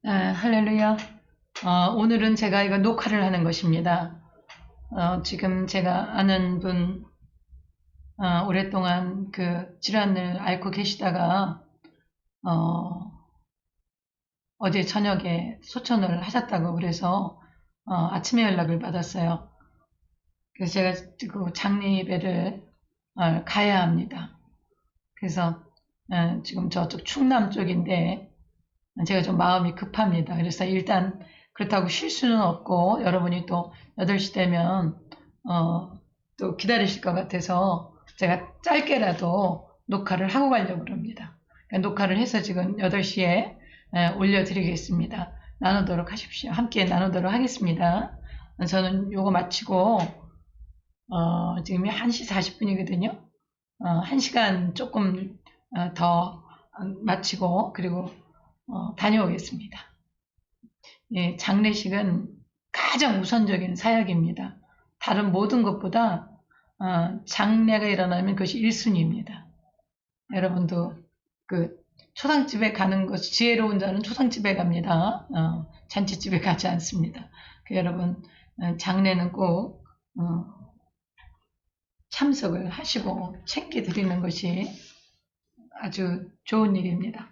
할렐루야. 오늘은 제가 이거 녹화를 하는 것입니다. 지금 제가 아는 분, 오랫동안 그 질환을 앓고 계시다가, 어제 저녁에 소천을 하셨다고 그래서, 아침에 연락을 받았어요. 그래서 제가 그 장례 예배를 가야 합니다. 그래서, 지금 저쪽 충남 쪽인데, 제가 좀 마음이 급합니다. 그래서 일단 그렇다고 쉴 수는 없고 여러분이 또 8시 되면 또 기다리실 것 같아서 제가 짧게라도 녹화를 하고 가려고 합니다. 그러니까 녹화를 해서 지금 8시에 올려드리겠습니다. 나누도록 하십시오. 함께 나누도록 하겠습니다. 저는 요거 마치고 지금이 1시 40분이거든요. 1시간 조금 더 마치고 그리고 다녀오겠습니다. 예, 장례식은 가장 우선적인 사역입니다. 다른 모든 것보다 장례가 일어나면 그것이 1순위입니다. 여러분도 그 초상집에 가는 것, 지혜로운 자는 초상집에 갑니다. 잔치집에 가지 않습니다. 여러분 장례는 꼭 참석을 하시고 챙겨드리는 것이 아주 좋은 일입니다.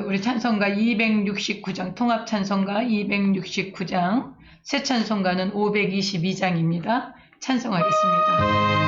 우리 찬송가 269장, 통합 찬송가 269장, 새 찬송가는 522장입니다. 찬송하겠습니다.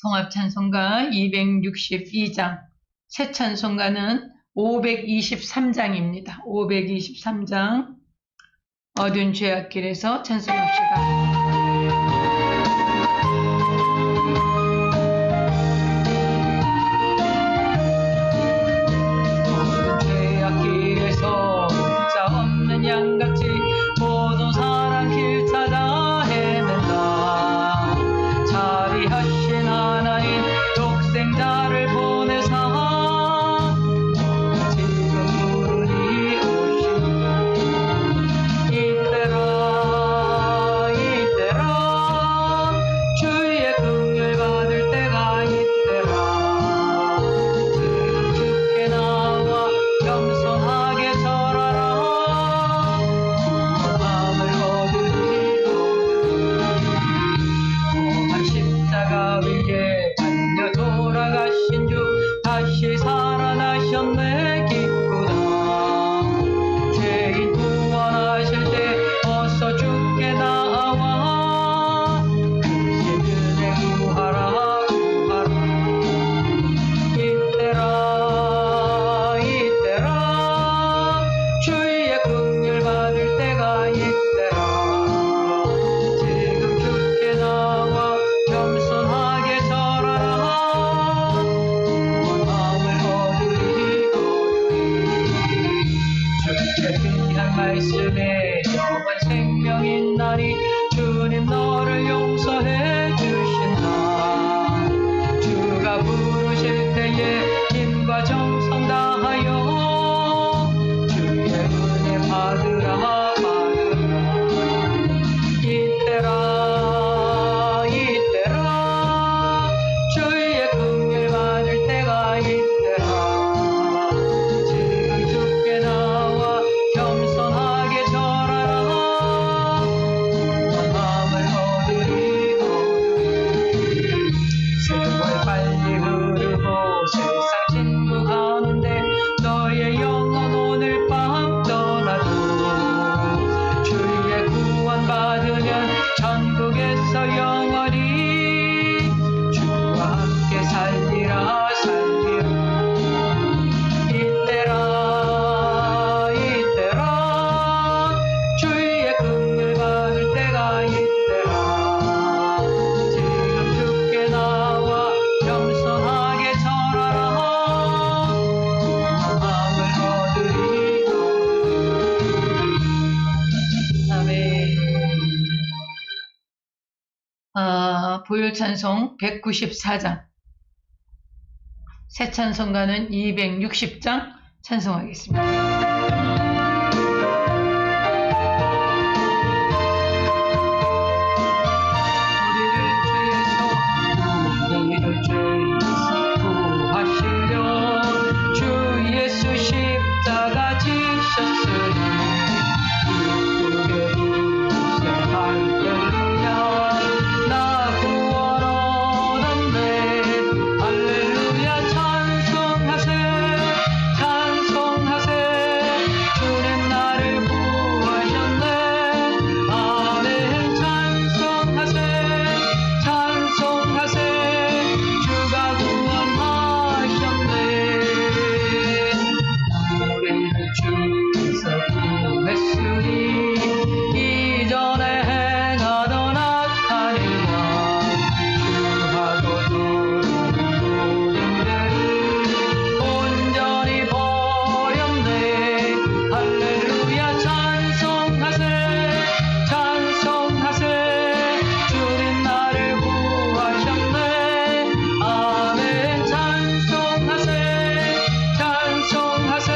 통합찬송가 262장, 새 찬송가는 523장입니다. 523장, 어두운 죄악길에서 찬송합시다. 양같이 모든 사람 길 찾아 헤맨다. 자비하신 하나님 독생자를 보내사 지금 우리 오신 이 참 내 기쁘다. 죄인 구원하실 때 어서 주께 나와 그의 은혜 구하라 구하라. 이때라 주의 긍휼 받을 때가 이때라. 지금 주께 나와 겸손하게 절하라. 구원함을 얻으리 주께 귀한 말씀에 영원 생명이 있나니 주님 너를 용서해 주신다. 주가 부르실 때에 힘과 정성 다하여 주의 은혜 받으라 받으라. 이때라 주의 긍휼 받을 때가 이때라. 지금 주께 나와 겸손하게 절하라. 구원함을 얻으리 세월 빨리 흐르고 세상 침묵하는데 너의 영혼 오늘 밤 떠나도 주의 구원 받으면 천국에서 영원히 주와 함께 살리라 살리라. 이때라 주의 긍휼 받을 때가 이때라. 지금 주께 나와 겸손하게 절하라. 구원함을 얻으리 아멘. 보혈 찬송 194장, 새 찬송가는 260장 찬송하겠습니다. 우리를 죄에서 구하시려 주 예수 십자가 지셨으니 기쁘게 부르세 할렐루야. 나 구원 얻었네 할렐루야. 찬송하세 찬송하세 주님 나를 구하셨네. 아멘. 찬송하세 찬송하세 주가 구원하셨네. 우리를 주께서 구했으니 이전에 행하던 악한 일과 주하고 더러운 모든 죄를 온전히 버렸네. 할렐루야. 찬송하세 찬송하세 주님 나를 구하셨네. 아멘. 찬송하세 찬송하세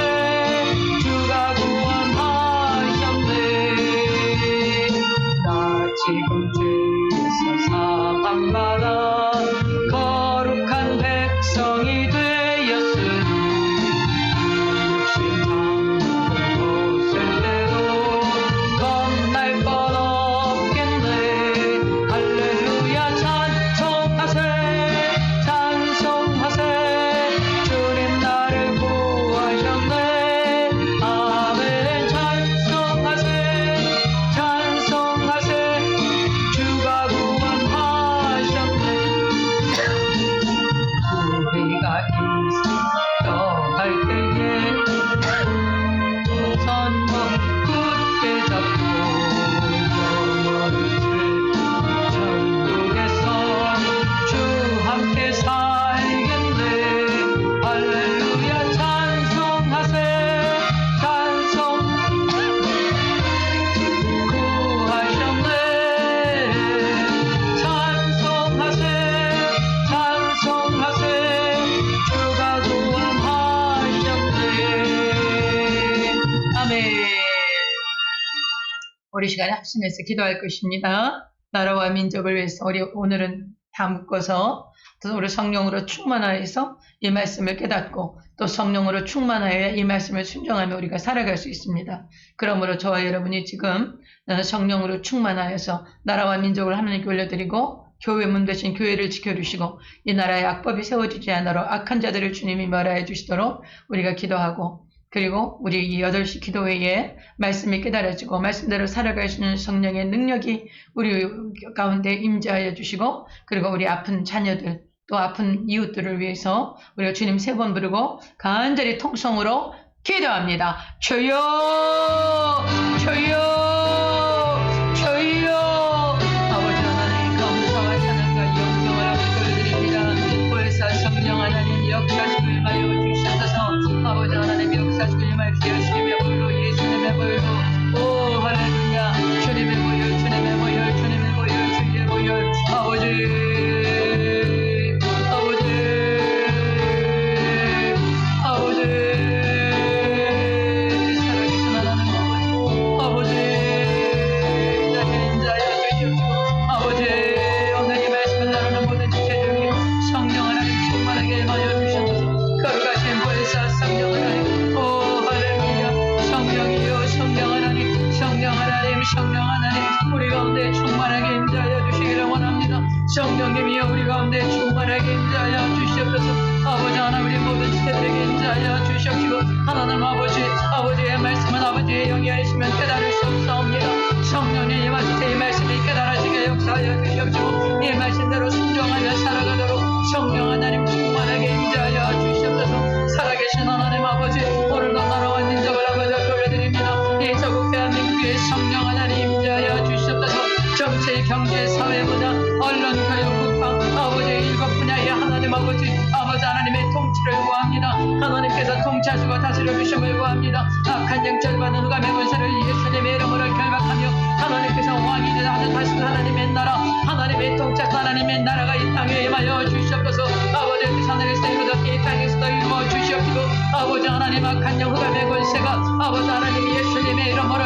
주가 구원하셨네. 나 지금 죄에서 사함받아 거룩한 백성이 되었으니 육신 장막을 벗을 때도 겁날 뻔 없겠네. 할렐루야. 찬송하세 찬송하세 주님 나를 구하셨네. 아멘. 찬송하세 찬송하세 주가 구원하셨네. 우리가 이 세상 떠날 때에 선거 굳게 잡고 영원히 천국에서 주 함께 살겠네. 할렐루야. 찬송하세 찬송 구하셨네. 찬송하세 찬송하세 주가 구원하셨네. 아멘. 우리 시간에 합심해서 기도할 것입니다. 나라와 민족을 위해서 우리 오늘은 다 묶어서 또 우리 성령으로 충만하여서 이 말씀을 깨닫고 또 성령으로 충만하여 이 말씀을 순종하며 우리가 살아갈 수 있습니다. 그러므로 저와 여러분이 지금 성령으로 충만하여서 나라와 민족을 하나님께 올려드리고 교회 문 대신 교회를 지켜주시고 이 나라에 악법이 세워지지 않도록 악한 자들을 주님이 멸하여 주시도록 우리가 기도하고 그리고 우리 이 8시 기도회에 말씀이 깨달아지고 말씀대로 살아갈 수 있는 성령의 능력이 우리 가운데 임재하여 주시고 그리고 우리 아픈 자녀들 또 아픈 이웃들을 위해서 우리가 주님 3번 부르고 간절히 통성으로 기도합니다. 주여 주여 주여 아버지 하나님 감사와 찬양과 영광을 아버지 돌려드립니다. 보혜사 성령 하나님 역사하시고 임하여 주시옵소서. 아버지 하나님 역사하시고 임하여 주시옵소서. 볼로 예수님의 볼로 오 할렐루야 주님의 보혈 주님의 보혈 주님의 보혈 주님의 보혈 아버지 성령님이여 우리 가운데 충만하게 임재하여 주시옵소서. 아버지 하나님 우리 모든 지체들에게 임재하여 주시옵시고 하나님 아버지의 말씀은 아버지의 영이 하시면 깨달을 수 없사옵니다. 성령님 임하시되 이 말씀이 깨달아지게 역사하여 주시옵시고 이 말씀대로 순종하여 살아가도록 성령 하나님 충만하게 임재하여 주시옵소서. 살아계신 하나님 아버지 오늘도 나라와 민족을 아버지 돌려드립니다. 이 저국 대한민국의 성령 하나님 임재하여 주시옵소서. 정치, 경제, 사회, 문화, 언론, 교육, 국방, 아버지의 7 분야의 하나님 아버지 하나님의 통치를 구합니다. 하나님께서 통치하시고 다스려 주심을 구합니다. 악한 영절받는 흑암의 권세를 예수님의 이름으로 결박하며 하나님께서 왕이 되는 하나님의 나라 하나님의 통치 하나님의 나라가 이 땅에 임하여 주시옵소서. 아버지께서 하늘에서 이루듯 이 땅에서도 이루어 주시옵시고 아버지 하나님 악한 영 흑암의 권세가 아버지 하나님 예수님의 이름으로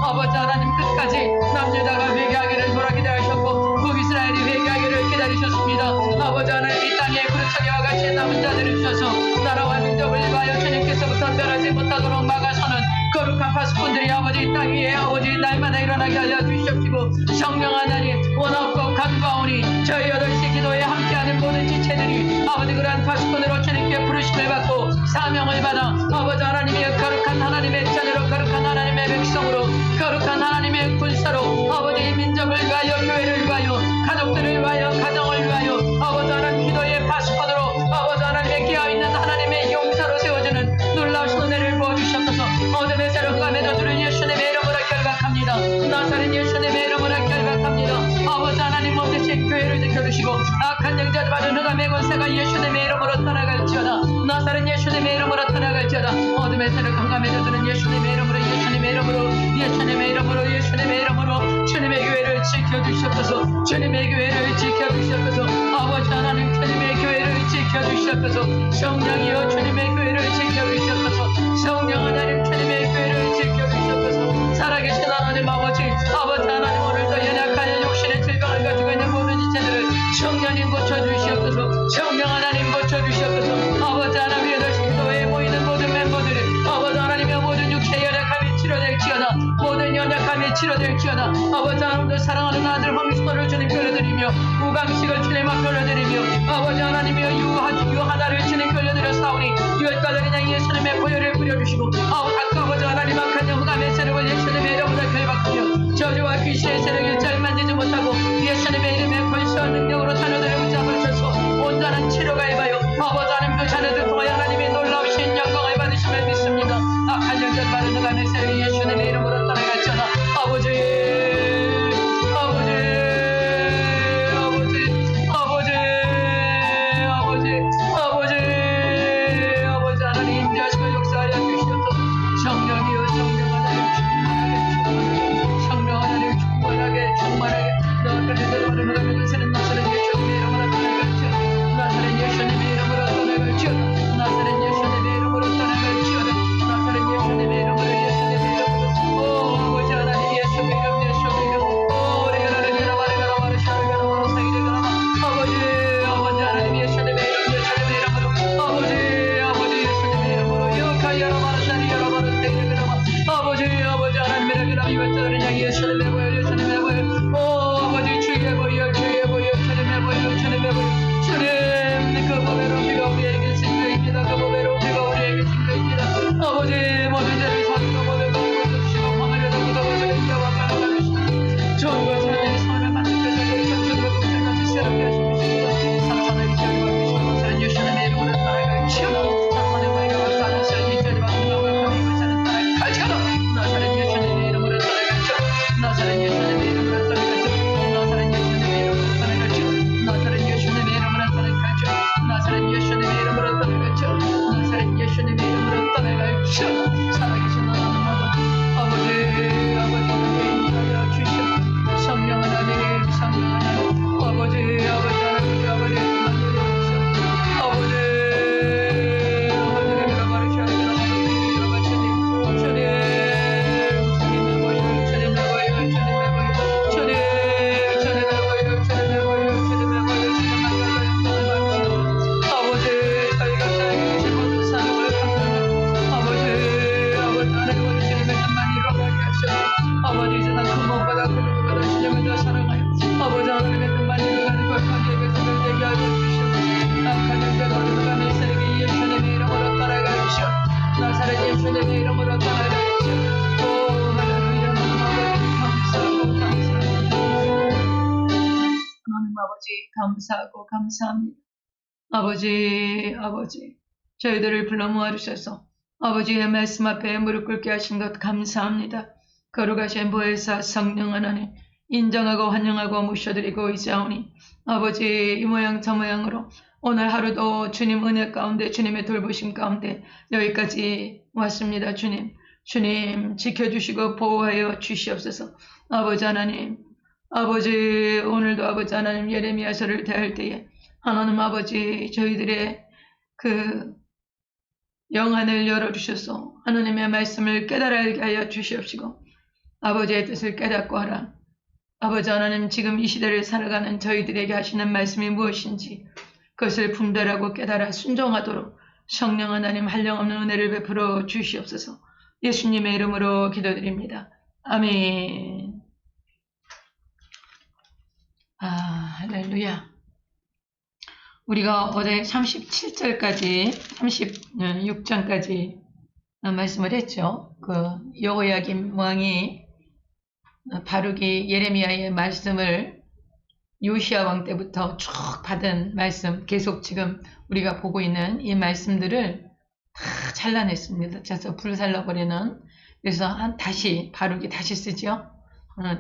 아버지 하나님 끝까지 남유다가 회개하기를 돌아 기다리셨고 북이스라엘이 회개하기를 기다리셨습니다. 아버지 하나님 이 땅에 구르터기와 같이 남은 자들을 주셔서 나라와 민족을 위하여 주님께서부터 멸하지 못하도록 막아서는 거룩한 파수꾼들이 아버지 이 땅 위에 아버지 날마다 일어나게 하여 주시옵시고 성령 하나님 원없고 간과오니 저희 8시 기도에 함께하는 모든 지체들이 아버지 그러한 파수꾼으로 주님께 부르심을 받고 사명을 받아 아버지 하나님의 거룩한 하나님의 자녀로 거룩한 하나님의 백성으로 거룩한 하나님의 군사로 아버지 민족을 위하여 교회를 위하여 가족들을 위하여 가정을 위하여 아버지 하나님 기도의 파수꾼으로 아버지 하나님의 깨어있는 하나님의 용사로 세워주는 놀라우신 은혜를 부어주시옵소서. 어둠의 세력 흑암의 저주를 예수님의 이름으로 결박합니다. 나사렛 예수님의 이름으로 결박합니다. 아버지 하나님 모든 교회를 지켜주시고 악한 영자를 받은 흑암의 권세가 예수님의 이름으로 떠나갈지어다. 나사렛 예수님의 이름으로 떠나갈지어다. 어둠의 세력 흑암의 저주는 예수님의 이름으로 주님의 교회를 지켜주시옵소서. 주님의 교회를 지켜주시옵소서. 아버지 하나님 주님의 교회를 지켜주시옵소서. 성령이여 주님의 교회를 지켜주시옵소서. 성령 하나님 주님의 교회를 지켜주시옵소서. 살아계신 하나님 아버지 하나님 오늘도 연약한 육신의 질병을 가지고 있는 모든 지체들을 성령님 고쳐주시옵소서. 성령 하나님 고쳐주시옵소서. 아버지 하나님 8시 기도회에 모이는 모든 멤버들을 아버지 하나님의 모든 육체의 연약함이 치료될지어다. 모든 연약함이 치료될지어다. 아버지 하나님도 사랑하는 아들 황수도를 주님 끌어드리며 우강식을 주님 앞에 올려드리며 아버지 하나님이여 유하나를 주님 끌어드렸사오니 유월가들이 양 예수님의 보혈을 뿌려주시고 아버지 하나님 악한 영 흑암의 세력을 예수님의 이름으로 결박하며 저주와 귀신의 세력을 절만지지 못하고 예수님의 이름의 권세와 능력으로 자녀들을 붙잡으셔서 온전한 치료가 임하여 아버지 하나님 그 자녀들 통하여 하나님의 놀라우신 영광을 받으심을 믿습니다. 악한 영절 받은 흑암의 세력이 예수님의 이름으로 떠나갈지어다. 아버지 하나님 임재하시고 역사하여 주시옵소서. 성령이여 성령 하나님 충만하게 너 앞에 내려오는 흑암의 권세는 나서는 예수님의 감사하고 감사합니다. 아버지, 저희들을 불러 모아주셔서 아버지의 말씀 앞에 무릎 꿇게 하신 것 감사합니다. 거룩하신 보혜사 성령 하나님 인정하고 환영하고 모셔드리고 있사오니 아버지 이 모양 저 모양으로 오늘 하루도 주님 은혜 가운데 주님의 돌보심 가운데 여기까지 왔습니다. 주님 지켜주시고 보호하여 주시옵소서. 아버지 하나님 오늘도 아버지 하나님 예레미야서를 대할 때에 하나님 아버지 저희들의 그 영안을 열어주셔서 하나님의 말씀을 깨달게 하여 주시옵시고 아버지의 뜻을 깨닫고 하라. 아버지 하나님 지금 이 시대를 살아가는 저희들에게 하시는 말씀이 무엇인지 그것을 분별하고 깨달아 순종하도록 성령 하나님 한량없는 은혜를 베풀어 주시옵소서. 예수님의 이름으로 기도드립니다. 아멘. 할렐루야. 우리가 어제 37절까지 36장까지 말씀을 했죠. 그 여호야김 왕이 바룩이 예레미야의 말씀을 요시야 왕 때부터 쭉 받은 말씀, 계속 지금 우리가 보고 있는 이 말씀들을 다 잘라냈습니다. 그래서 불살라버리는. 그래서 다시 바룩이 다시 쓰죠.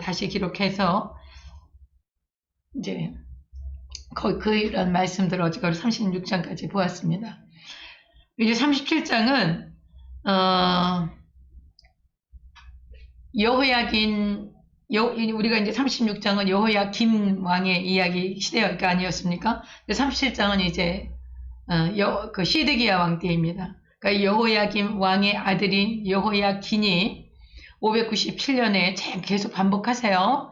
다시 기록해서 이제 이런 말씀들을 어제가 36장까지 보았습니다. 이제 37장은 우리가 이제 36장은 여호야김 왕의 이야기 시대가 아니었습니까? 37장은 이제 그 시드기야 왕 때입니다. 그러니까 여호야김 왕의 아들인 여호야긴이 597년에 계속 반복하세요.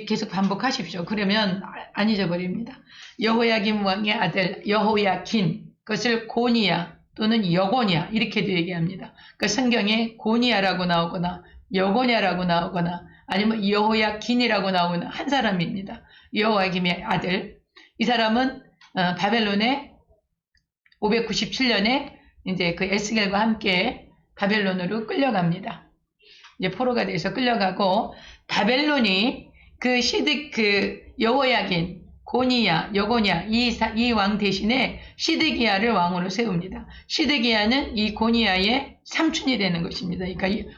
계속 반복하십시오. 그러면 안 잊어버립니다. 여호야김 왕의 아들 여호야긴, 그것을 고니야 또는 여고냐 이렇게도 얘기합니다. 그 성경에 고니야라고 나오거나 여고냐라고 나오거나 아니면 여호야긴이라고 나오는 한 사람입니다. 여호야김의 아들. 이 사람은 바벨론에 597년에 이제 그 에스겔과 함께 바벨론으로 끌려갑니다. 이제 포로가 돼서 끌려가고 바벨론이 그 여호야긴, 고니야, 여고냐 이 왕 대신에 시드기야를 왕으로 세웁니다. 시드기야는 이 고니야의 삼촌이 되는 것입니다. 그러니까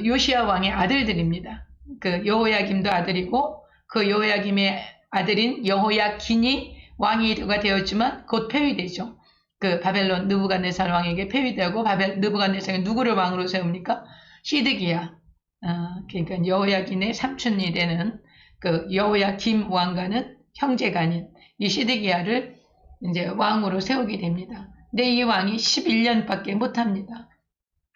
요시야 왕의 아들들입니다. 그 여호야김도 아들이고 그 여호야김의 아들인 여호야긴이 왕이가 되었지만 곧 폐위되죠. 그 바벨론 느부갓네살 왕에게 폐위되고 느부갓네살이 누구를 왕으로 세웁니까? 시드기야. 그러니까 여호야긴의 삼촌이 되는 그 여호야김 왕과는 형제가 아닌 이 시드기야를 이제 왕으로 세우게 됩니다. 근데 이 왕이 11년밖에 못합니다.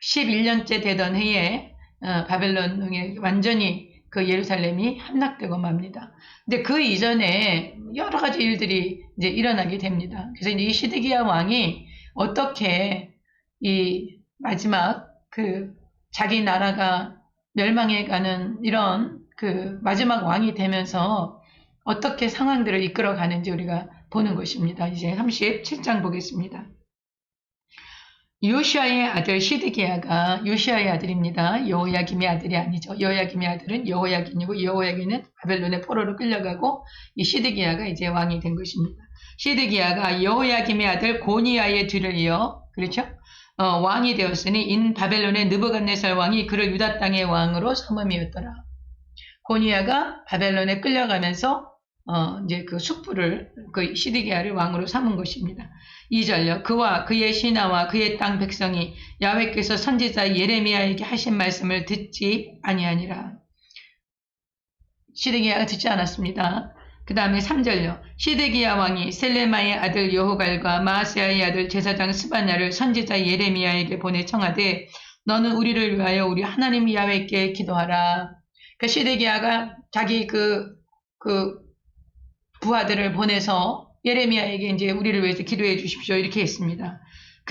11년째 되던 해에 바벨론에 완전히 그 예루살렘이 함락되고 맙니다. 근데 그 이전에 여러 가지 일들이 이제 일어나게 됩니다. 그래서 이제 이 시드기야 왕이 어떻게 이 마지막 그 자기 나라가 멸망해가는 이런 그 마지막 왕이 되면서 어떻게 상황들을 이끌어가는지 우리가 보는 것입니다. 이제 37장 보겠습니다. 요시아의 아들 시드기야가 요시아의 아들입니다. 여호야김의 아들이 아니죠. 여호야김의 아들은 여호야긴이고 여호야긴은 바벨론의 포로로 끌려가고 이 시드기야가 이제 왕이 된 것입니다. 시드기야가 여호야김의 아들 고니야의 뒤를 이어 그렇죠? 왕이 되었으니 인 바벨론의 느부갓네살 왕이 그를 유다 땅의 왕으로 삼음이었더라. 고니야가 바벨론에 끌려가면서 이제 그 숙부를 그 시드기야를 왕으로 삼은 것입니다. 2절요. 그와 그의 신하와 그의 땅 백성이 야훼께서 선지자 예레미야에게 하신 말씀을 듣지 아니하니라. 시드기야가 듣지 않았습니다. 그 다음에 3절요. 시드기야 왕이 셀레마의 아들 여호갈과 마아세야의 아들 제사장 스바냐를 선지자 예레미야에게 보내 청하되 너는 우리를 위하여 우리 하나님 야훼께 기도하라. 그 시드기야가 자기 그 부하들을 보내서 예레미야에게 이제 우리를 위해서 기도해 주십시오 이렇게 했습니다.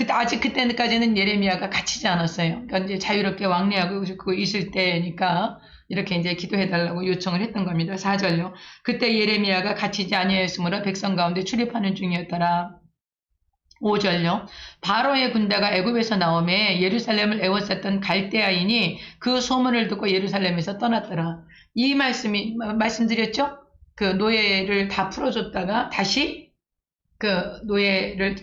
아직 그때까지는 예레미야가 갇히지 않았어요. 그러니까 이제 자유롭게 왕래하고 있을 때니까 이렇게 이제 기도해 달라고 요청을 했던 겁니다. 4절요. 그때 예레미야가 갇히지 아니하였으므로 백성 가운데 출입하는 중이었더라. 5절요. 바로의 군대가 애굽에서 나오매 예루살렘을 애워쌌던 갈대아인이 그 소문을 듣고 예루살렘에서 떠났더라. 이 말씀드렸죠? 그 노예를 다 풀어줬다가 다시 그 노예를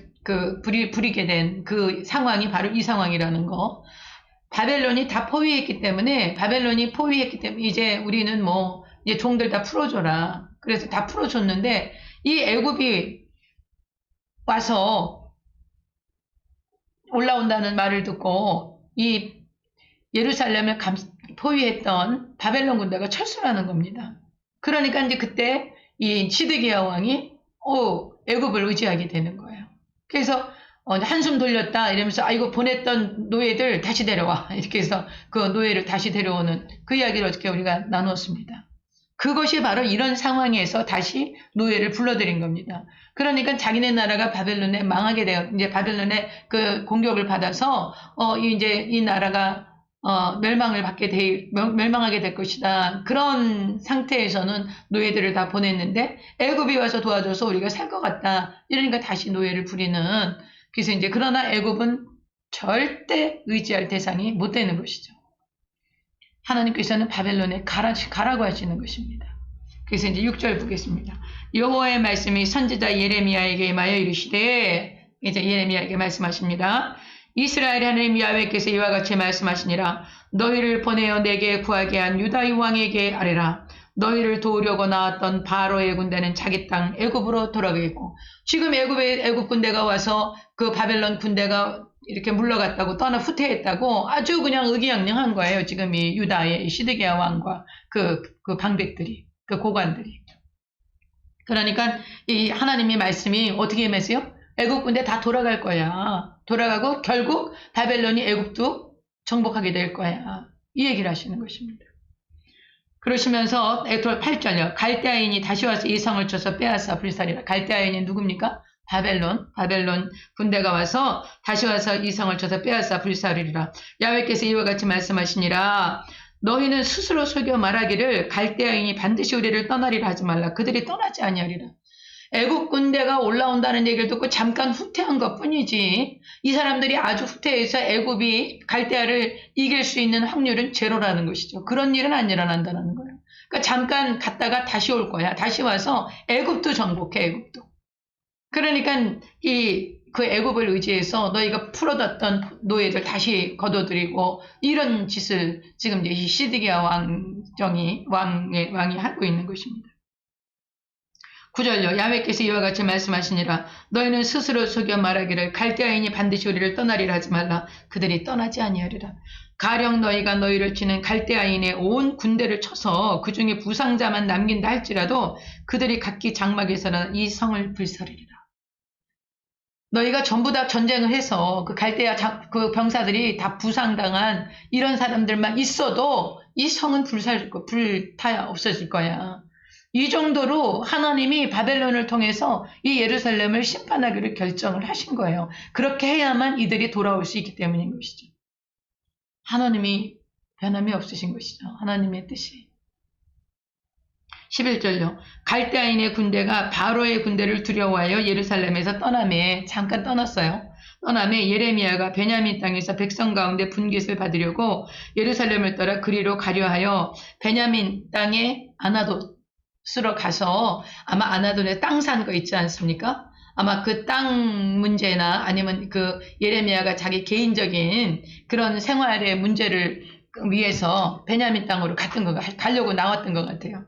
부리게 된 그 상황이 바로 이 상황이라는 거. 바벨론이 다 포위했기 때문에, 이제 우리는 뭐, 이제 종들 다 풀어줘라. 그래서 다 풀어줬는데, 이 애굽이 와서 올라온다는 말을 듣고, 이 예루살렘을 포위했던 바벨론 군대가 철수하는 겁니다. 그러니까 이제 그때 이 시드기야 왕이, 애굽을 의지하게 되는 거예요. 그래서 한숨 돌렸다 이러면서 이거 보냈던 노예들 다시 데려와 이렇게 해서 그 노예를 다시 데려오는 그 이야기를 어저께 우리가 나눴습니다. 그것이 바로 이런 상황에서 다시 노예를 불러들인 겁니다. 그러니까 자기네 나라가 바벨론에 망하게 되어 이제 바벨론의 그 공격을 받아서 이제 이 나라가 멸망하게 될 것이다. 그런 상태에서는 노예들을 다 보냈는데 애굽이 와서 도와줘서 우리가 살 것 같다. 이러니까 다시 노예를 부리는. 그래서 이제 그러나 애굽은 절대 의지할 대상이 못 되는 것이죠. 하나님께서는 바벨론에 가라고 하시는 것입니다. 그래서 이제 6절 보겠습니다. 여호와의 말씀이 선지자 예레미야에게 임하여 이르시되, 이제 예레미야에게 말씀하십니다. 이스라엘 하나님 야훼께서 이와 같이 말씀하시니라. 너희를 보내어 내게 구하게 한 유다의 왕에게 아뢰라. 너희를 도우려고 나왔던 바로의 군대는 자기 땅 애굽으로 돌아가겠고, 지금 애굽 군대가 와서 그 바벨론 군대가 이렇게 물러갔다고 후퇴했다고 아주 그냥 의기양양한 거예요. 지금 이 유다의 시드기야 왕과 그 방백들이, 그 고관들이. 그러니까 이 하나님의 말씀이 어떻게 임했어요? 애굽 군대 다 돌아갈 거야. 돌아가고 결국 바벨론이 애굽도 정복하게 될 거야. 이 얘기를 하시는 것입니다. 그러시면서 8절요. 갈대아인이 다시 와서 이 성을 쳐서 빼앗아 불살이라. 갈대아인이 누굽니까? 바벨론 군대가 와서 다시 와서 이 성을 쳐서 빼앗아 불살이라. 야훼께서 이와 같이 말씀하시니라. 너희는 스스로 속여 말하기를 갈대아인이 반드시 우리를 떠나리라 하지 말라. 그들이 떠나지 아니하리라. 애국 군대가 올라온다는 얘기를 듣고 잠깐 후퇴한 것뿐이지, 이 사람들이 아주 후퇴해서 애굽이 갈대아를 이길 수 있는 확률은 제로라는 것이죠. 그런 일은 안 일어난다는 거예요. 그러니까 잠깐 갔다가 다시 올 거야. 다시 와서 애굽도 정복해. 애굽도. 그러니까 그 애굽을 의지해서 너희가 풀어뒀던 노예들 다시 거둬들이고, 이런 짓을 지금 이제 시드기야 왕이 하고 있는 것입니다. 9절요. 야훼께서 이와 같이 말씀하시니라. 너희는 스스로 속여 말하기를 갈대아인이 반드시 우리를 떠나리라 하지 말라. 그들이 떠나지 아니하리라. 가령 너희가 너희를 치는 갈대아인의 온 군대를 쳐서 그 중에 부상자만 남긴다 할지라도 그들이 각기 장막에서는 이 성을 불사르리라. 너희가 전부 다 전쟁을 해서 그 갈대아 그 병사들이 다 부상당한 이런 사람들만 있어도 이 성은 불타야 없어질 거야. 이 정도로 하나님이 바벨론을 통해서 이 예루살렘을 심판하기를 결정을 하신 거예요. 그렇게 해야만 이들이 돌아올 수 있기 때문인 것이죠. 하나님이 변함이 없으신 것이죠. 하나님의 뜻이. 11절요. 갈대아인의 군대가 바로의 군대를 두려워하여 예루살렘에서 떠나매, 잠깐 떠났어요. 떠나매 예레미야가 베냐민 땅에서 백성 가운데 분깃을 받으려고 예루살렘을 떠나 그리로 가려 하여 베냐민 땅에 아나돗으로 가서, 아마 아나돗에 땅 산 거 있지 않습니까? 아마 그 땅 문제나 아니면 그 예레미야가 자기 개인적인 그런 생활의 문제를 위해서 베냐민 땅으로 가려고 나왔던 것 같아요.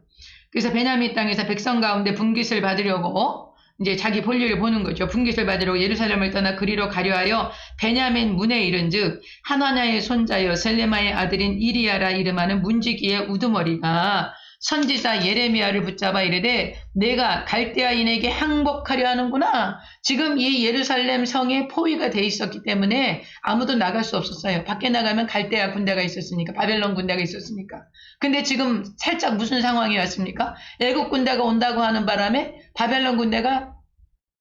그래서 베냐민 땅에서 백성 가운데 분깃을 받으려고 이제 자기 볼일을 보는 거죠. 분깃을 받으려고 예루살렘을 떠나 그리로 가려하여 베냐민 문에 이른즉 하나냐의 손자여 셀레마의 아들인 이리야라 이름하는 문지기의 우두머리가 선지자 예레미야를 붙잡아 이르되 내가 갈대아인에게 항복하려 하는구나. 지금 이 예루살렘 성에 포위가 돼 있었기 때문에 아무도 나갈 수 없었어요. 밖에 나가면 갈대아 군대가 있었으니까, 바벨론 군대가 있었으니까. 근데 지금 살짝 무슨 상황이 왔습니까? 애국 군대가 온다고 하는 바람에 바벨론 군대가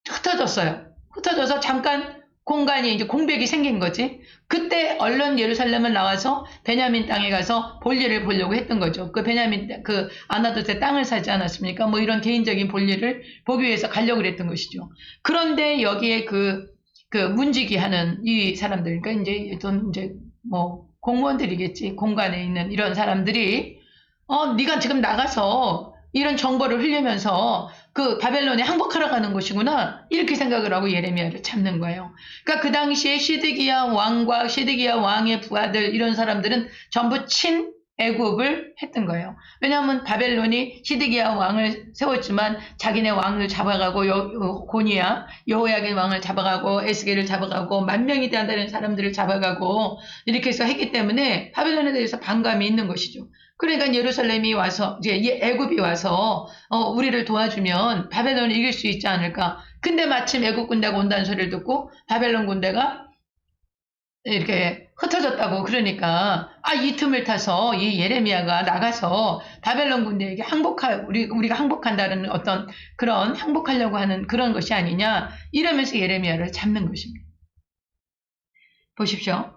흩어졌어요. 흩어져서 잠깐 공간이 이제 공백이 생긴 거지. 그때 얼른 예루살렘을 나와서 베냐민 땅에 가서 볼일을 보려고 했던 거죠. 그 베냐민 그 아나돗의 땅을 사지 않았습니까? 뭐 이런 개인적인 볼일을 보기 위해서 가려고 그랬던 것이죠. 그런데 여기에 그 문지기 하는 이 사람들, 그러니까 이제 뭐 공무원들이겠지. 공간에 있는 이런 사람들이 네가 지금 나가서 이런 정보를 흘리면서 그 바벨론에 항복하러 가는 것이구나 이렇게 생각을 하고 예레미야를 잡는 거예요. 그러니까 그 당시에 시드기야 왕과 시드기야 왕의 부하들 이런 사람들은 전부 친애굽을 했던 거예요. 왜냐하면 바벨론이 시드기야 왕을 세웠지만 자기네 왕을 잡아가고 고니야 여호야긴 왕을 잡아가고 에스겔을 잡아가고 10,000명이 된다는 사람들을 잡아가고 이렇게 해서 했기 때문에 바벨론에 대해서 반감이 있는 것이죠. 그러니까 예루살렘이 와서 이제 애굽이 와서 우리를 도와주면 바벨론을 이길 수 있지 않을까. 근데 마침 애굽 군대가 온다는 소리를 듣고 바벨론 군대가 이렇게 흩어졌다고 그러니까 이 틈을 타서 이 예레미야가 나가서 바벨론 군대에게 우리가 항복한다는 어떤 그런 항복하려고 하는 그런 것이 아니냐 이러면서 예레미야를 잡는 것입니다. 보십시오.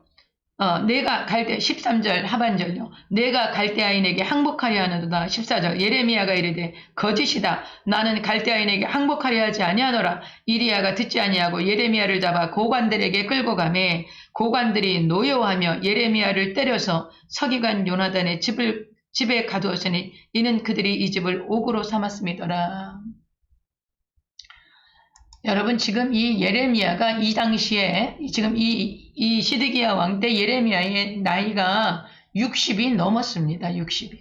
내가 13절 하반절요. 내가 갈대아인에게 항복하려 하는도다. 14절 예레미야가 이르되 거짓이다. 나는 갈대아인에게 항복하려 하지 아니하노라. 이리야가 듣지 아니하고 예레미야를 잡아 고관들에게 끌고 가매 고관들이 노여워하며 예레미야를 때려서 서기관 요나단의 집에 가두었으니 이는 그들이 이 집을 옥으로 삼았음이더라. 여러분 지금 이 예레미야가 이 당시에 지금 이 시드기야 왕 때 예레미야의 나이가 60이 넘었습니다. 60이.